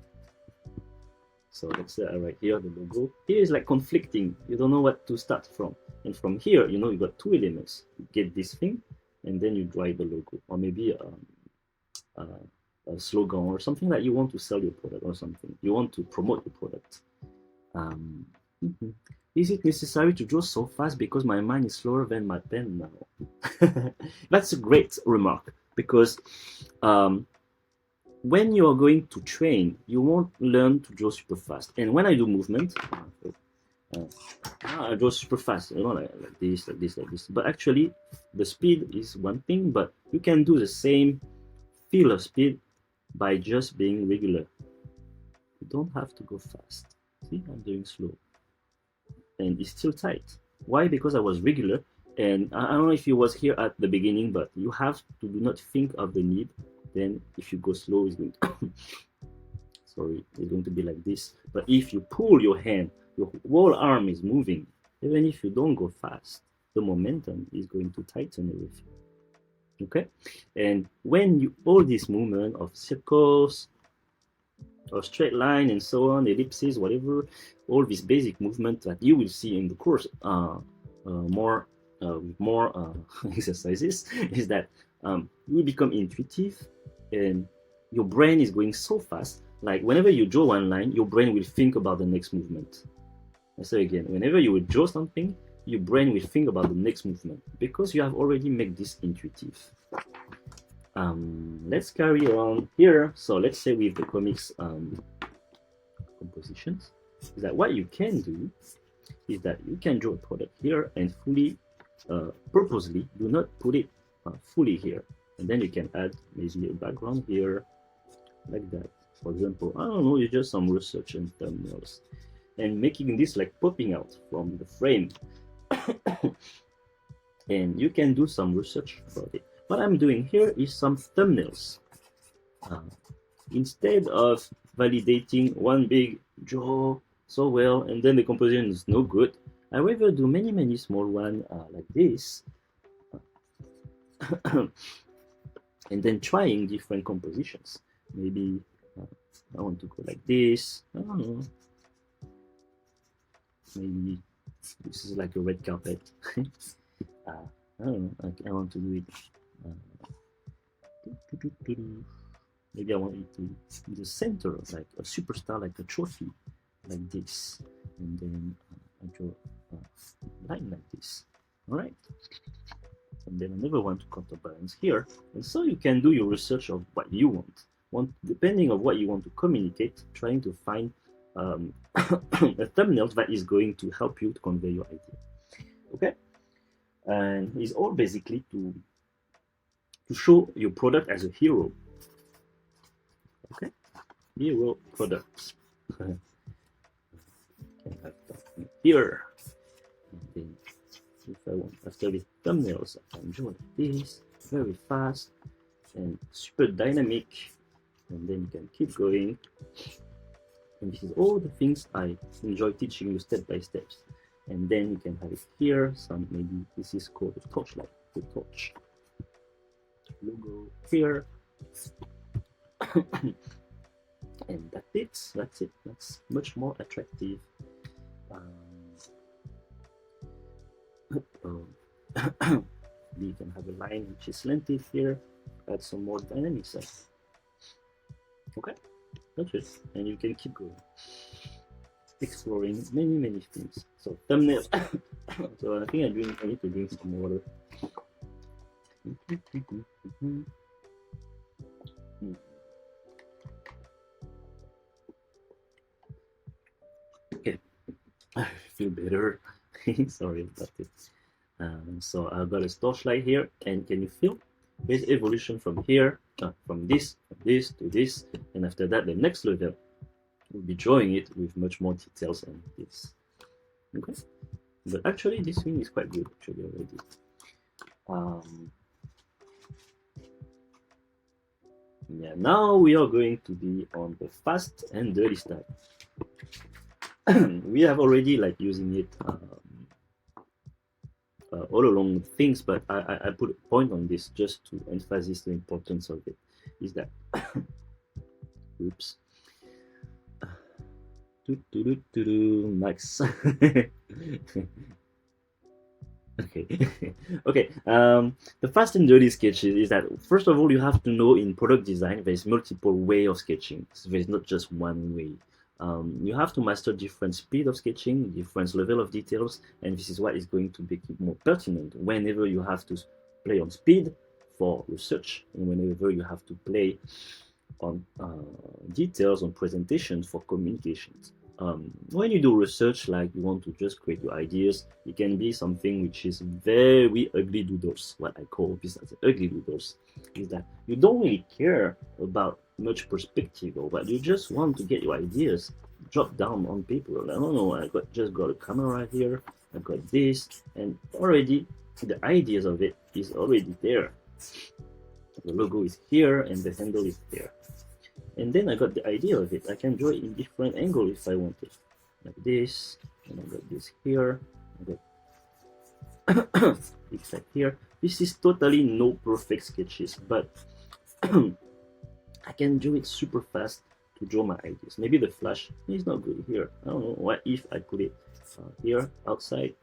So let's say right here the logo. Here is like conflicting. You don't know what to start from. And from here, you know, you got 2 elements. You get this thing, and then you draw the logo, or maybe a slogan or something that you want to sell your product, or something you want to promote your product. Is it necessary to draw so fast because my mind is slower than my pen now? That's a great remark, because when you're going to train, you won't learn to draw super fast. And when I do movement, I draw super fast, you know, like this, like this, like this. But actually, the speed is one thing, but you can do the same feel of speed by just being regular. You don't have to go fast. See, I'm doing slow. And it's still tight. Why? Because I was regular. And I don't know if you was here at the beginning, but you have to do not think of the need Then if you go slow, it's going to sorry, it's going to be like this. But if you pull your hand, your whole arm is moving. Even if you don't go fast, the momentum is going to tighten everything. Okay, and when you all this movement of circles or straight line and so on, ellipses, whatever, all this basic movement that you will see in the course more exercises, is that you become intuitive and your brain is going so fast. Like whenever you draw one line, your brain will think about the next movement. I say again, whenever you will draw something, your brain will think about the next movement because you have already made this intuitive. Let's carry on here. So let's say with the comics compositions, is that what you can do is that you can draw a product here and fully, purposely, do not put it fully here. And then you can add maybe a background here, like that. For example, I don't know, it's just some research and thumbnails. And making this like popping out from the frame. And you can do some research about it. What I'm doing here is some thumbnails. Instead of validating one big draw so well and then the composition is no good, I rather do many small ones like this. And then trying different compositions. Maybe I want to go like this. I don't know. Maybe this is like a red carpet. I don't know. I want to do it. Maybe I want it to be the center, like a superstar, like a trophy, like this. And then I draw a line like this. All right. And then another one to counterbalance here. And so you can do your research of what you want. Depending on what you want to communicate, trying to find a thumbnail that is going to help you to convey your idea. Okay, and it's all basically to show your product as a hero. Okay, hero products. Here, and then if I want, after the thumbnails, I can draw like this, very fast and super dynamic. And then you can keep going. And this is all the things I enjoy teaching you step by step. And then you can have it here. Some maybe this is called the torchlight, the torch logo here. And that's it. That's it. That's much more attractive. You can have a line which is slanted here. Add some more dynamics. Okay, that's it, and you can keep going, exploring many things. So thumbnails. So I think I need to drink some water. Okay, I feel better. Sorry about it. So I've got a torchlight here, and can you feel? There's evolution from here, from this to this, and after that, the next level will be drawing it with much more details than this. Okay, but actually, this thing is quite good actually already. Yeah, now we are going to be on the fast and dirty style. We have already like using it all along things, but I put a point on this just to emphasize the importance of it. Is that oops. Max. Okay. Okay. The fast and dirty sketches is that first of all you have to know in product design there's multiple way of sketching. So there's not just one way. You have to master different speed of sketching, different level of details, and this is what is going to make it more pertinent whenever you have to play on speed for research and whenever you have to play on details on presentations for communications. When you do research, like you want to just create your ideas, it can be something which is very ugly doodles. What I call this as ugly doodles is that you don't really care about much perspective or what, you just want to get your ideas drop down on paper. I don't know, just got a camera here, I got this, and already the ideas of it is already there. The logo is here and the handle is there. And then I got the idea of it. I can draw it in different angle if I want it. Like this, and I got this here, I got it's like here. This is totally no perfect sketches, but I can do it super fast to draw my ideas. Maybe the flash is not good here. I don't know. What if I put it here outside?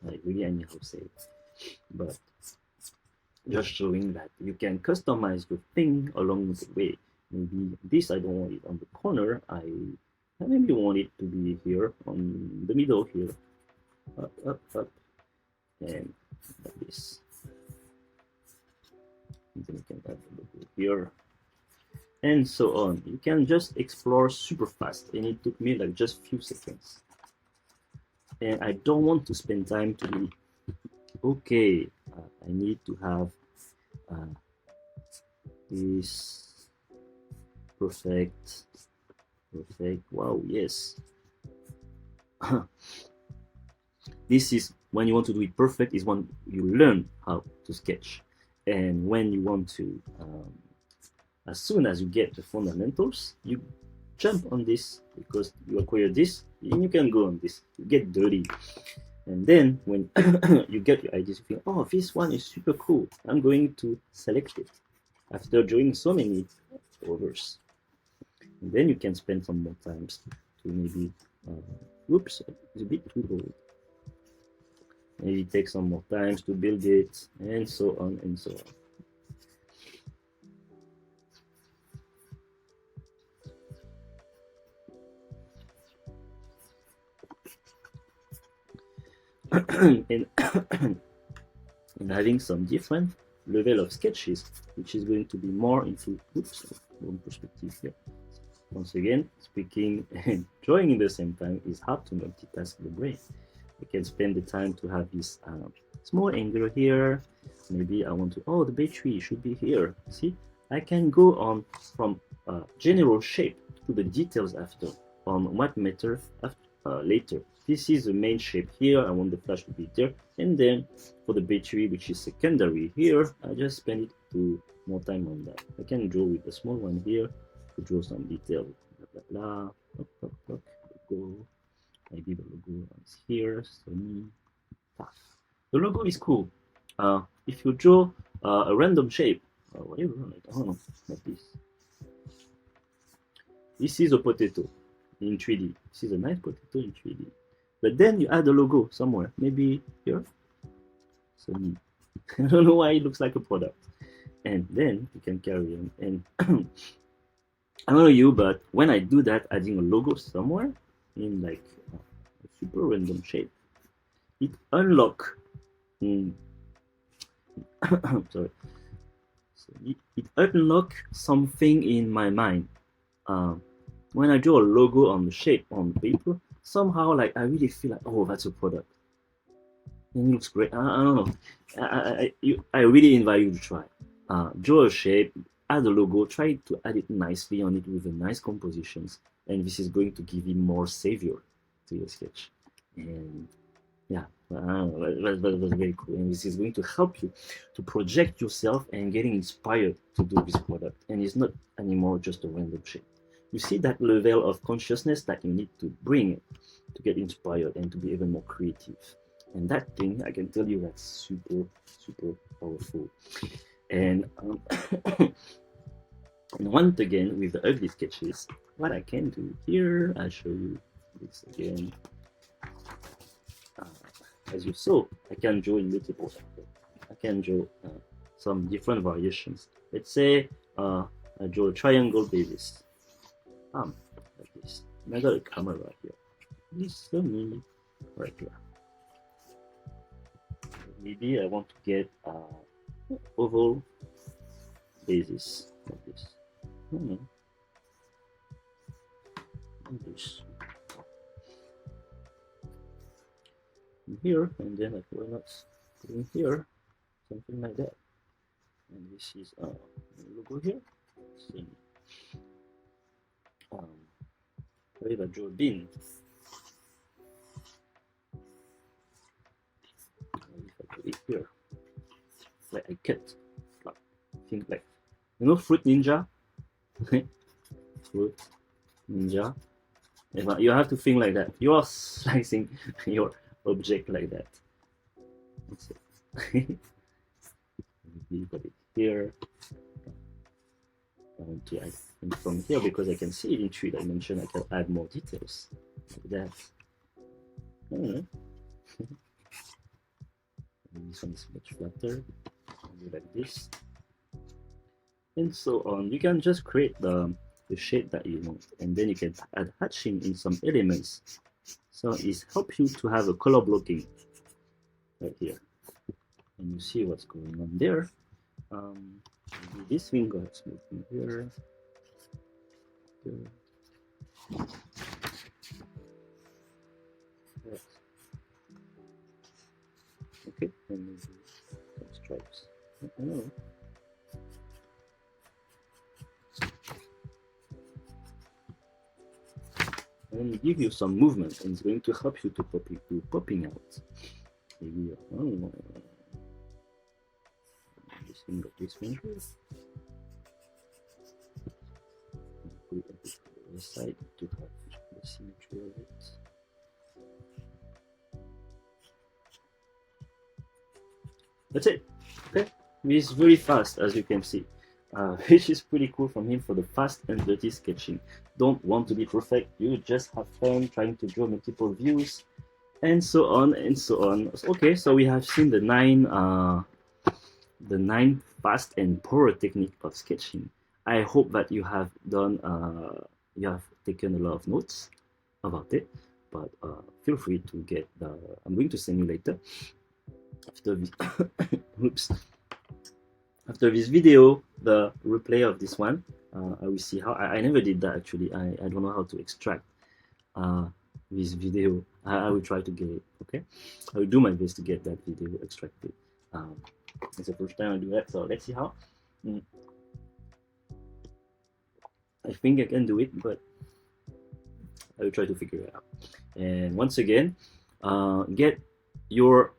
Like really, I need to say it. But just showing that you can customize your thing along the way. Maybe this I don't want it on the corner. I maybe want it to be here on the middle here. Up, up, up, and like this. And then you can add the logo here, and so on. You can just explore super fast, and it took me like just few seconds. And I don't want to spend time to be okay. I need to have this perfect. Wow, yes. This is when you want to do it perfect, is when you learn how to sketch. And when you want to, as soon as you get the fundamentals, you jump on this because you acquire this, and you can go on this. You get dirty. And then when you get your ideas, you think, oh, this one is super cool. I'm going to select it after drawing so many others. And then you can spend some more times to maybe, oops, it's a bit too old. Maybe take some more times to build it, and so on and so on. and having some different level of sketches, which is going to be more into, oops, wrong perspective here. Once again, speaking and drawing at the same time is hard to multitask the brain. I can spend the time to have this small angle here. Maybe I want to, oh, the battery should be here. See, I can go on from general shape to the details after, on what matter after, later. This is the main shape here. I want the flash to be there. And then for the battery, which is secondary here, I just spend it to more time on that. I can draw with a small one here to draw some detail. Blah, blah, blah. Logo. Maybe the logo is here. Sony. The logo is cool. If you draw a random shape, whatever, like, I don't know, like this. This is a potato in 3D. This is a nice potato in 3D. But then you add a logo somewhere, maybe here. Sony. I don't know why it looks like a product. And then you can carry on. And I don't know you, but when I do that, adding a logo somewhere in like a super random shape, it unlock. Sorry. So it unlock something in my mind. When I draw a logo on the shape on paper, somehow like I really feel like, oh, that's a product. And it looks great. I don't know. I really invite you to try. Draw a shape, add a logo, try to add it nicely on it with a nice compositions, and this is going to give you more savior to your sketch. And yeah, that's very cool. And this is going to help you to project yourself and getting inspired to do this product. And it's not anymore just a random shape. You see that level of consciousness that you need to bring to get inspired and to be even more creative. And that thing, I can tell you, that's super, super powerful. And and once again, with the ugly sketches, what I can do here, I'll show you this again. As you saw, I can draw in multiple. I can draw some different variations. Let's say I draw a triangle basis. Like this. And I got a camera right here. This is me right here. Maybe I want to get oval basis like this. Like this. Here, and then like, why not putting here something like that. And this is logo here. See. What if I draw a bin? If I put it here, like I cut, think like You know Fruit Ninja? Fruit Ninja. You have to think like that. You are slicing your object like that. That's it. You put it here. I want to add from here because I can see it in 3 dimensions. I can add more details like that. I don't know. This one is much flatter. Like this, and so on. You can just create the shape that you want, and then you can add hatching in some elements. So it helps you to have a color blocking right here, and you see what's going on there. This finger is moving here. Okay, and maybe some stripes. I don't know. And give you some movement, and it's going to help you to popping out. Maybe I don't know. This finger. Put it a bit to the side to have the symmetry of it. That's it. Okay, he's very fast, as you can see, which is pretty cool from him for the fast and dirty sketching. Don't want to be perfect, you just have fun trying to draw multiple views, and so on and so on. Okay, so we have seen the nine fast and power technique of sketching. I hope that you have done, you have taken a lot of notes about it, but feel free to get the, I'm going to send you later after this oops, after this video the replay of this one. I will see how I never did that actually. I don't know how to extract this video. I will try to get it. Okay, I will do my best to get that video extracted. It's the first time I do that, so let's see how. I think I can do it, but I will try to figure it out. And once again, get your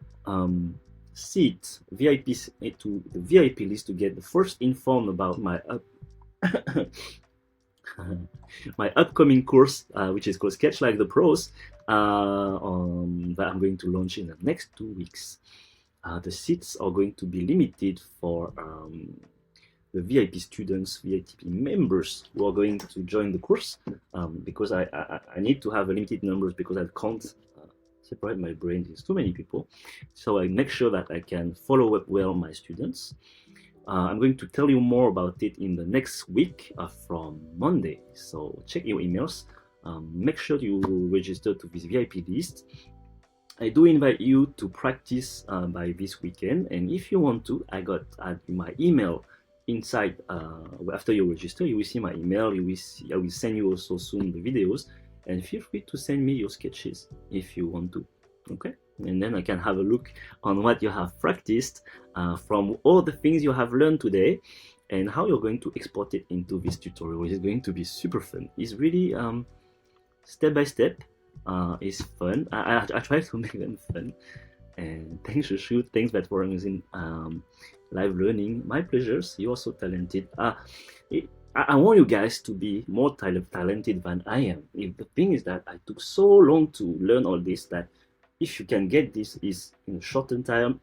seat VIPs to the VIP list to get the first informed about my my upcoming course, which is called Sketch Like the Pros, that I'm going to launch in the next 2 weeks. The seats are going to be limited for the VIP students, VIP members who are going to join the course, because I need to have a limited numbers because I can't separate my brain. There's too many people, so I make sure that I can follow up well my students. I'm going to tell you more about it in the next week from Monday, so check your emails. Make sure you register to this VIP list. I do invite you to practice by this weekend, and if you want to, I got my email inside. After you register, you will see my email. You will see, I will send you also soon the videos, and feel free to send me your sketches if you want to. Okay, and then I can have a look on what you have practiced from all the things you have learned today, and how you're going to export it into this tutorial, which is going to be super fun. It's really step by step. It's fun. I try to make them fun. And thanks to Chou, thanks that for using live learning. My pleasures. You're so talented. I want you guys to be more talented than I am. The thing is that I took so long to learn all this, that if you can get this is in a shortened time,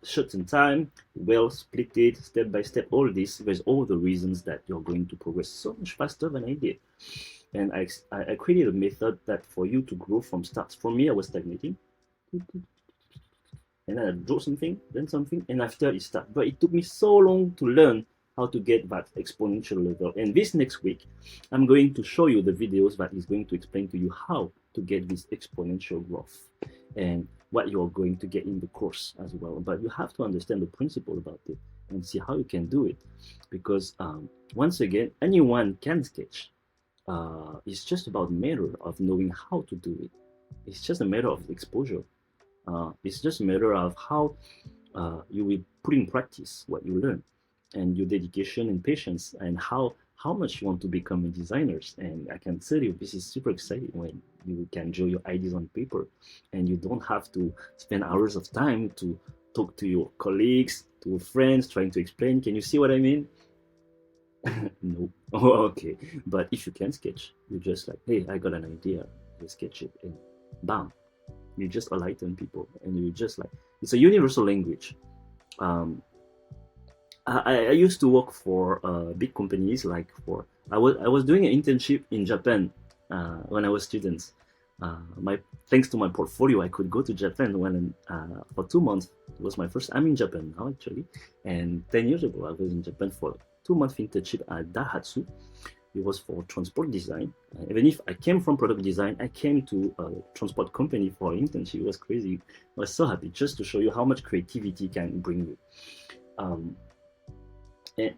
well split it, step by step, all this, there's all the reasons that you're going to progress so much faster than I did. And I created a method that for you to grow from start. For me, I was stagnating, and then I draw something, then something, and after it starts. But it took me so long to learn how to get that exponential level. And this next week, I'm going to show you the videos that is going to explain to you how to get this exponential growth and what you're going to get in the course as well. But you have to understand the principle about it and see how you can do it, because once again, anyone can sketch. It's just about a matter of knowing how to do it. It's just a matter of exposure. It's just a matter of how you will put in practice what you learn, and your dedication and patience, and how much you want to become a designer. And I can tell you, this is super exciting when you can draw your ideas on paper, and you don't have to spend hours of time to talk to your colleagues, to your friends, trying to explain. Can you see what I mean? No. Oh, okay. But if you can sketch, you just like, hey, I got an idea. You sketch it, and bam, you just enlighten people, and you just like, it's a universal language. Um, I used to work for big companies. Like for I was doing an internship in Japan when I was student. My Thanks to my portfolio, I could go to Japan when for 2 months. It was my first. I'm in Japan now actually, and 10 years ago I was in Japan for 2 month internship at Daihatsu. It was for transport design. Even if I came from product design, I came to a transport company for an internship. It was crazy. I was so happy just to show you how much creativity can bring you. Um, and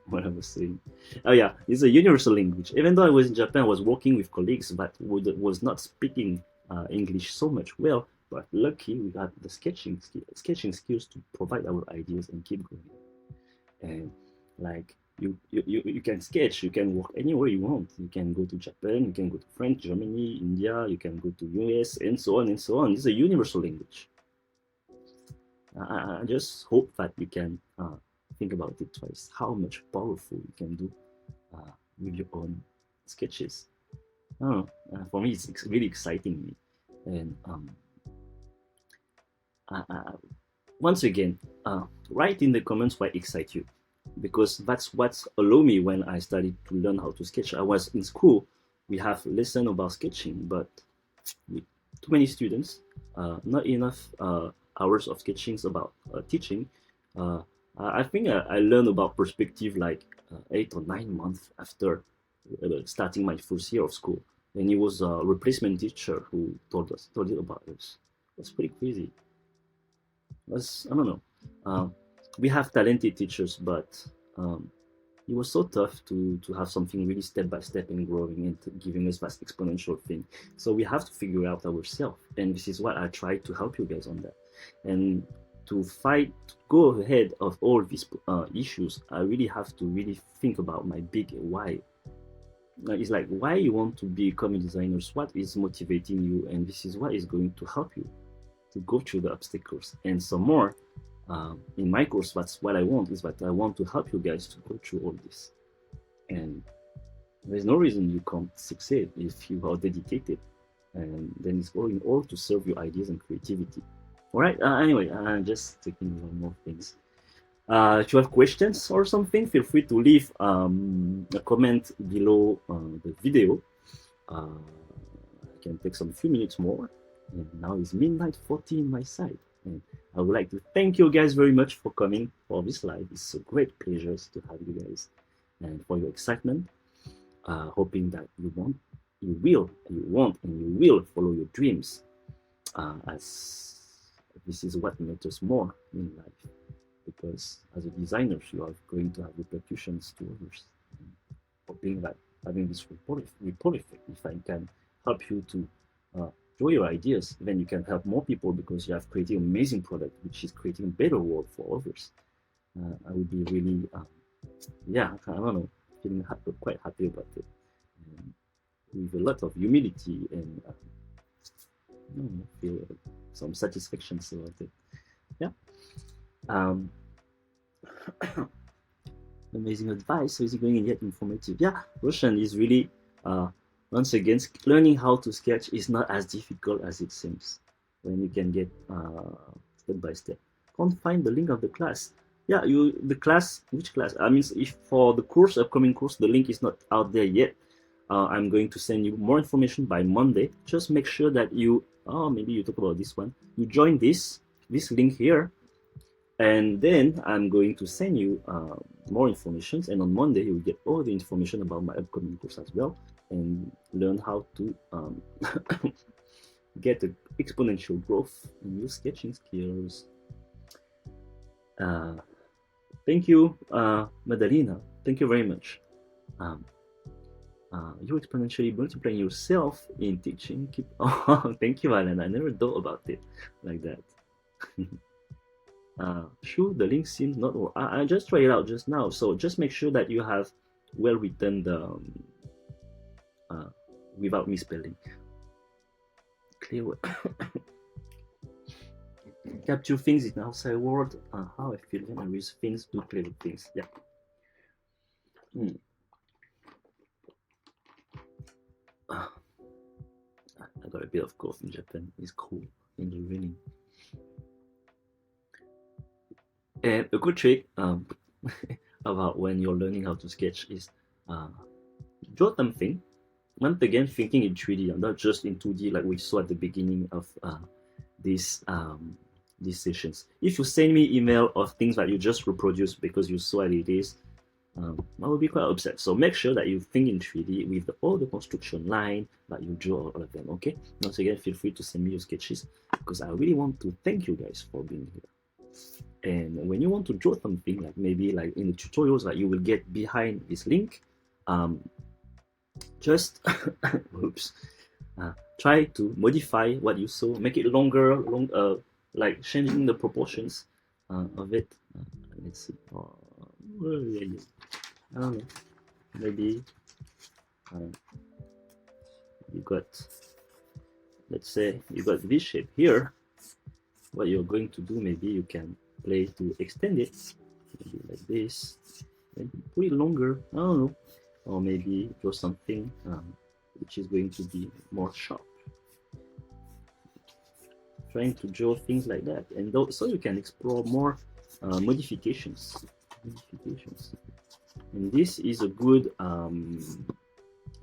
what I was saying. Oh yeah, it's a universal language. Even though I was in Japan, I was working with colleagues that was not speaking English so much well. But lucky we got the sketching skills to provide our ideas and keep going. And like you can sketch, you can work anywhere you want. You can go to Japan, you can go to France, Germany, India, you can go to US, and so on and so on. It's a universal language. I just hope that you can think about it twice. How much powerful you can do with your own sketches. I don't know. For me, it's really exciting me. And once again, write in the comments what excites you, because that's what allowed me when I started to learn how to sketch. I was in school, we have lesson about sketching, but with too many students, not enough hours of sketchings about teaching. Uh, I think I learned about perspective like 8 or 9 months after starting my first year of school. And it was a replacement teacher who told it about us. That's pretty crazy. I don't know. We have talented teachers, but um, it was so tough to have something really step by step and growing and giving us that exponential thing. So we have to figure out ourselves, and this is what I try to help you guys on that. And to fight, to go ahead of all these issues, I really have to really think about my big why. It's like why you want to become a designer, what is motivating you, and this is what is going to help you to go through the obstacles and some more. In my course, that's what I want, is that I want to help you guys to go through all this. And there's no reason you can't succeed if you are dedicated. And then it's going all to serve your ideas and creativity. All right. Anyway, I'm just taking one more things. If you have questions or something, feel free to leave a comment below the video. I can take some few minutes more. And now it's midnight 40 in my side. And I would like to thank you guys very much for coming for this live. It's a great pleasure to have you guys and for your excitement. Hoping that you want, and you will follow your dreams, as this is what matters more in life. Because as a designer, you are going to have repercussions to others. And hoping that having this ripple effect, if I can help you to show your ideas, then you can help more people because you have created an amazing product, which is creating a better world for others. I would be really, yeah, I don't know, feeling quite happy about it. And with a lot of humility and I don't know, feel some satisfaction about it. Yeah. Amazing advice. So is it going to get informative? Yeah, Russian is really once again, learning how to sketch is not as difficult as it seems when you can get step by step. Can't find the link of the class. Yeah, the class, which class? I mean, if for the course, upcoming course, the link is not out there yet. I'm going to send you more information by Monday. Just make sure that you, maybe you talk about this one. You join this link here, and then I'm going to send you more information. And on Monday, you will get all the information about my upcoming course as well, and learn how to get the exponential growth in your sketching skills. Thank you, Madalena. Thank you very much. You're exponentially multiplying yourself in teaching. Thank you, Alan. I never thought about it like that. Sure, the link seems not. I just tried it out just now, so just make sure that you have well written the without misspelling. Clear word. Capture things in outside world. How I feel when I use things, do clever things. Yeah. bit of golf in Japan is cool in the raining. And a good trick about when you're learning how to sketch is draw something. Once again, thinking in 3D and not just in 2D like we saw at the beginning of these sessions. If you send me email of things that you just reproduce because you saw it is, I will be quite upset. So make sure that you think in 3D with all the construction line that you draw all of them, okay? Once again, feel free to send me your sketches because I really want to thank you guys for being here. And when you want to draw something, like maybe like in the tutorials that you will get behind this link, just oops, try to modify what you saw, make it longer, like changing the proportions of it. Let's see. I don't know. Maybe you got, let's say you got this shape here. What you're going to do, maybe you can play to extend it, maybe like this, maybe put it longer. I don't know, or maybe draw something which is going to be more sharp. Trying to draw things like that, and so you can explore more modifications. And this is a good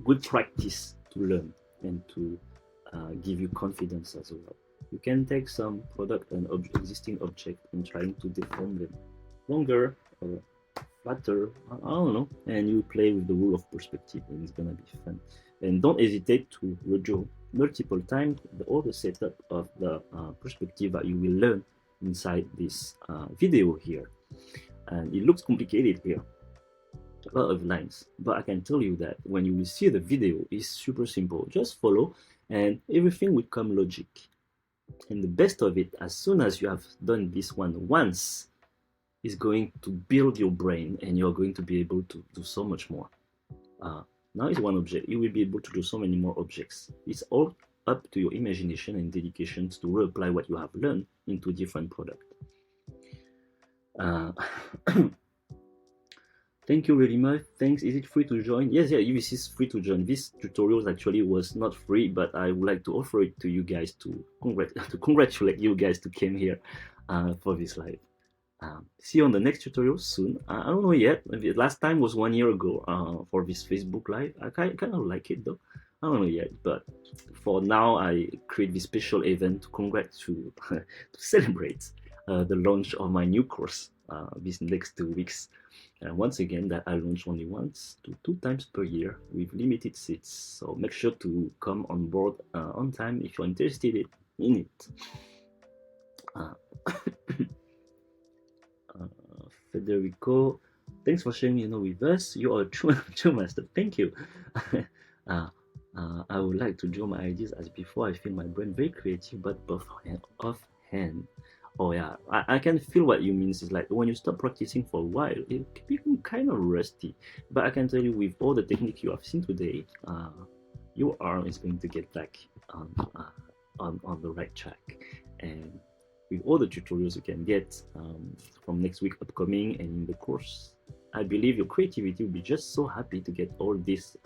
good practice to learn and to give you confidence as well. You can take some product and existing object and trying to deform them longer or flatter, I don't know, and you play with the rule of perspective, and it's gonna be fun. And don't hesitate to redraw multiple times all the setup of the perspective that you will learn inside this video here. And it looks complicated here, a lot of lines, but I can tell you that when you will see the video, it's super simple. Just follow and everything will come logic. And the best of it, as soon as you have done this one once, is going to build your brain and you're going to be able to do so much more. Now it's one object, you will be able to do so many more objects. It's all up to your imagination and dedication to reapply what you have learned into different products. Thank you very much. Thanks. Is it free to join? Yes, yeah, this is free to join. This tutorial actually was not free, but I would like to offer it to you guys to congratulate you guys to came here for this live. See you on the next tutorial soon. I don't know yet. Maybe last time was 1 year ago for this Facebook live. I kind of like it though. I don't know yet, but for now I create this special event to celebrate the launch of my new course these next 2 weeks. And once again, that I launch only once to 2 times per year with limited seats. So make sure to come on board on time if you're interested in it. Federico, thanks for sharing with us. You are a true master. Thank you. I would like to draw my ideas as before. I feel my brain very creative, but offhand. Oh yeah, I can feel what you mean. It's like when you stop practicing for a while, it can become kind of rusty. But I can tell you, with all the technique you have seen today, your arm is going to get back on the right track. And with all the tutorials you can get from next week upcoming and in the course, I believe your creativity will be just so happy to get all this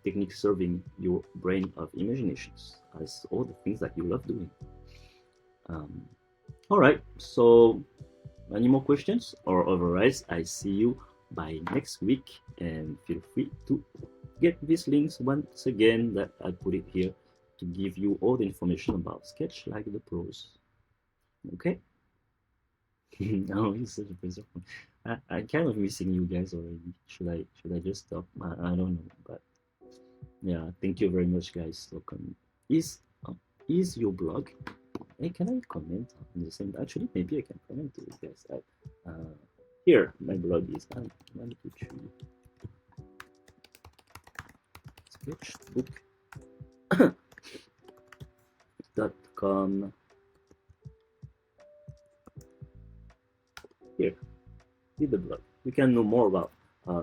technique serving your brain of imaginations as all the things that you love doing. All right, so any more questions? Or otherwise, I see you by next week, and feel free to get these links once again that I put it here to give you all the information about Sketch like the pros. Okay? Oh, it's such a pleasure. I'm kind of missing you guys already. Should I just stop? I don't know, but yeah, thank you very much, guys. Welcome. Is your blog? Hey, can I comment on the same? Actually, maybe I can comment to you guys. Here, my blog is sketchbook.com. Here, with the blog, you can know more about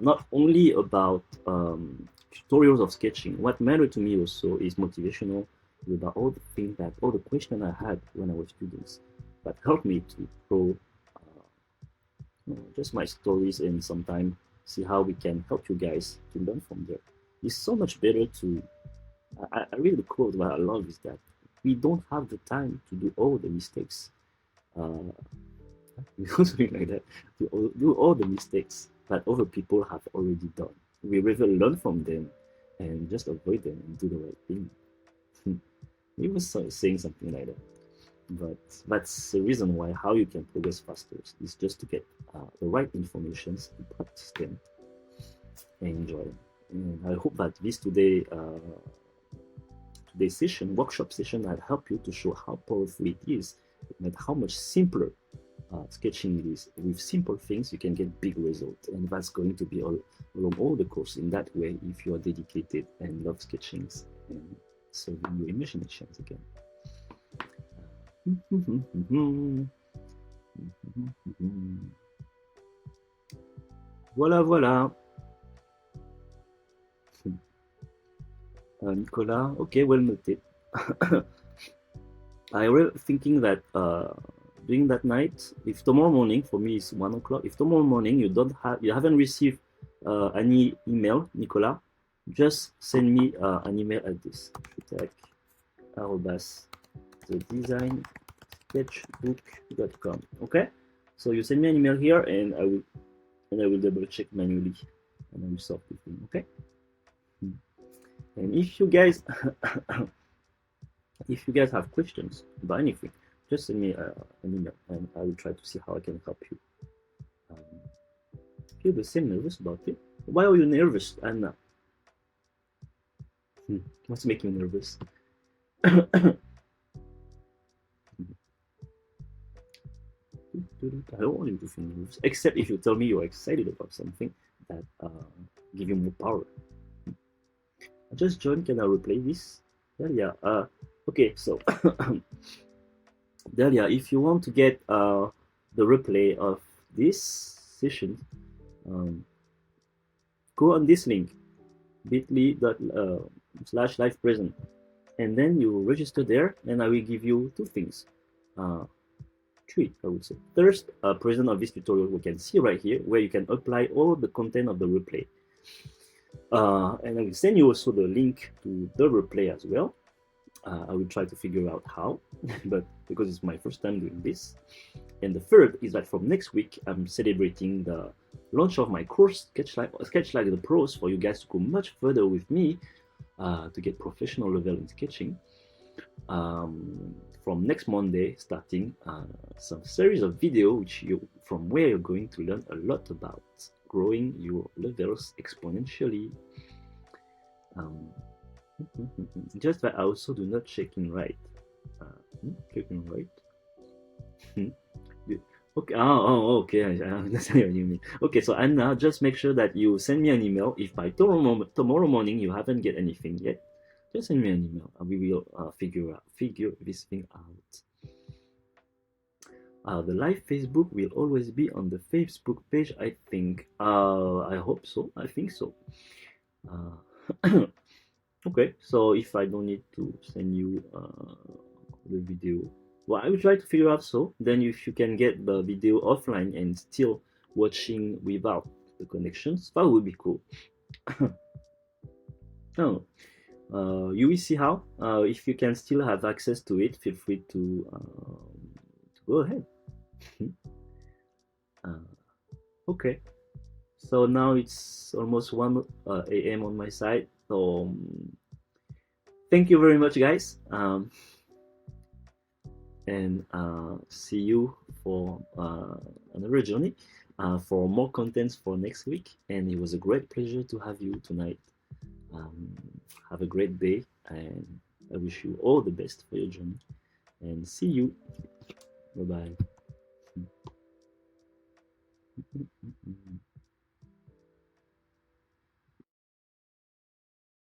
not only about tutorials of sketching. What mattered to me also is motivational, about all the things that all the questions I had when I was students that helped me to grow just my stories, and sometimes see how we can help you guys to learn from there. It's so much better to I read the quote, what I love is that we don't have the time to do all the mistakes. Uh, we don't do it like that. Do all the mistakes that other people have already done. We rather learn from them and just avoid them and do the right thing. He was saying something like that. But that's the reason why how you can progress faster is just to get the right informations, practice them, and enjoy them. And I hope that this today's session, workshop session, that help you to show how powerful it is, and how much simpler sketching is. With simple things, you can get big results, and that's going to be along all the course in that way if you are dedicated and love sketching and serving your imaginations again. Voilà, voilà. Nicolas, okay, well noted. I was thinking that during that night, if tomorrow morning, for me it's 1 o'clock, if tomorrow morning you haven't received any email, Nicolas, just send me an email at this Chou-Tac @thedesignsketchbook.com. Okay, so you send me an email here, and I will double check manually, and I will solve the thing. Okay, and if you guys if you guys have questions about anything, just send me an email, and I will try to see how I can help you. Feel the same nervous about it? Why are you nervous, Anna? What's making you nervous? I don't want you to feel nervous, except if you tell me you're excited about something that give you more power. I just joined. Can I replay this? Yeah. Okay, so Delia, if you want to get the replay of this session, go on this link, bit.ly/live present, and then you register there, and I will give you two things. Three, I would say. First, a present of this tutorial we can see right here, where you can apply all the content of the replay. And I will send you also the link to the replay as well. I will try to figure out how, but because it's my first time doing this. And the third is that from next week, I'm celebrating the launch of my course, Sketch Like the Pros, for you guys to go much further with me to get professional level in sketching. From next Monday, starting some series of video from where you're going to learn a lot about growing your levels exponentially. Just that I also do not check in right. Checking right. Okay. Okay. I understand what you mean. Okay. So Anna, just make sure that you send me an email. If by tomorrow morning you haven't get anything yet, just send me an email, and we will figure this thing out. The live Facebook will always be on the Facebook page, I think. I hope so. I think so. Okay, so if I don't need to send you the video, well, I will try to figure out. So then if you can get the video offline and still watching without the connections, that would be cool. Oh, you will see how. If you can still have access to it, feel free to go ahead. Okay, so now it's almost 1 a.m. on my side. So thank you very much, guys, and see you for another journey for more contents for next week. And it was a great pleasure to have you tonight. Have a great day, and I wish you all the best for your journey, and see you. Bye bye.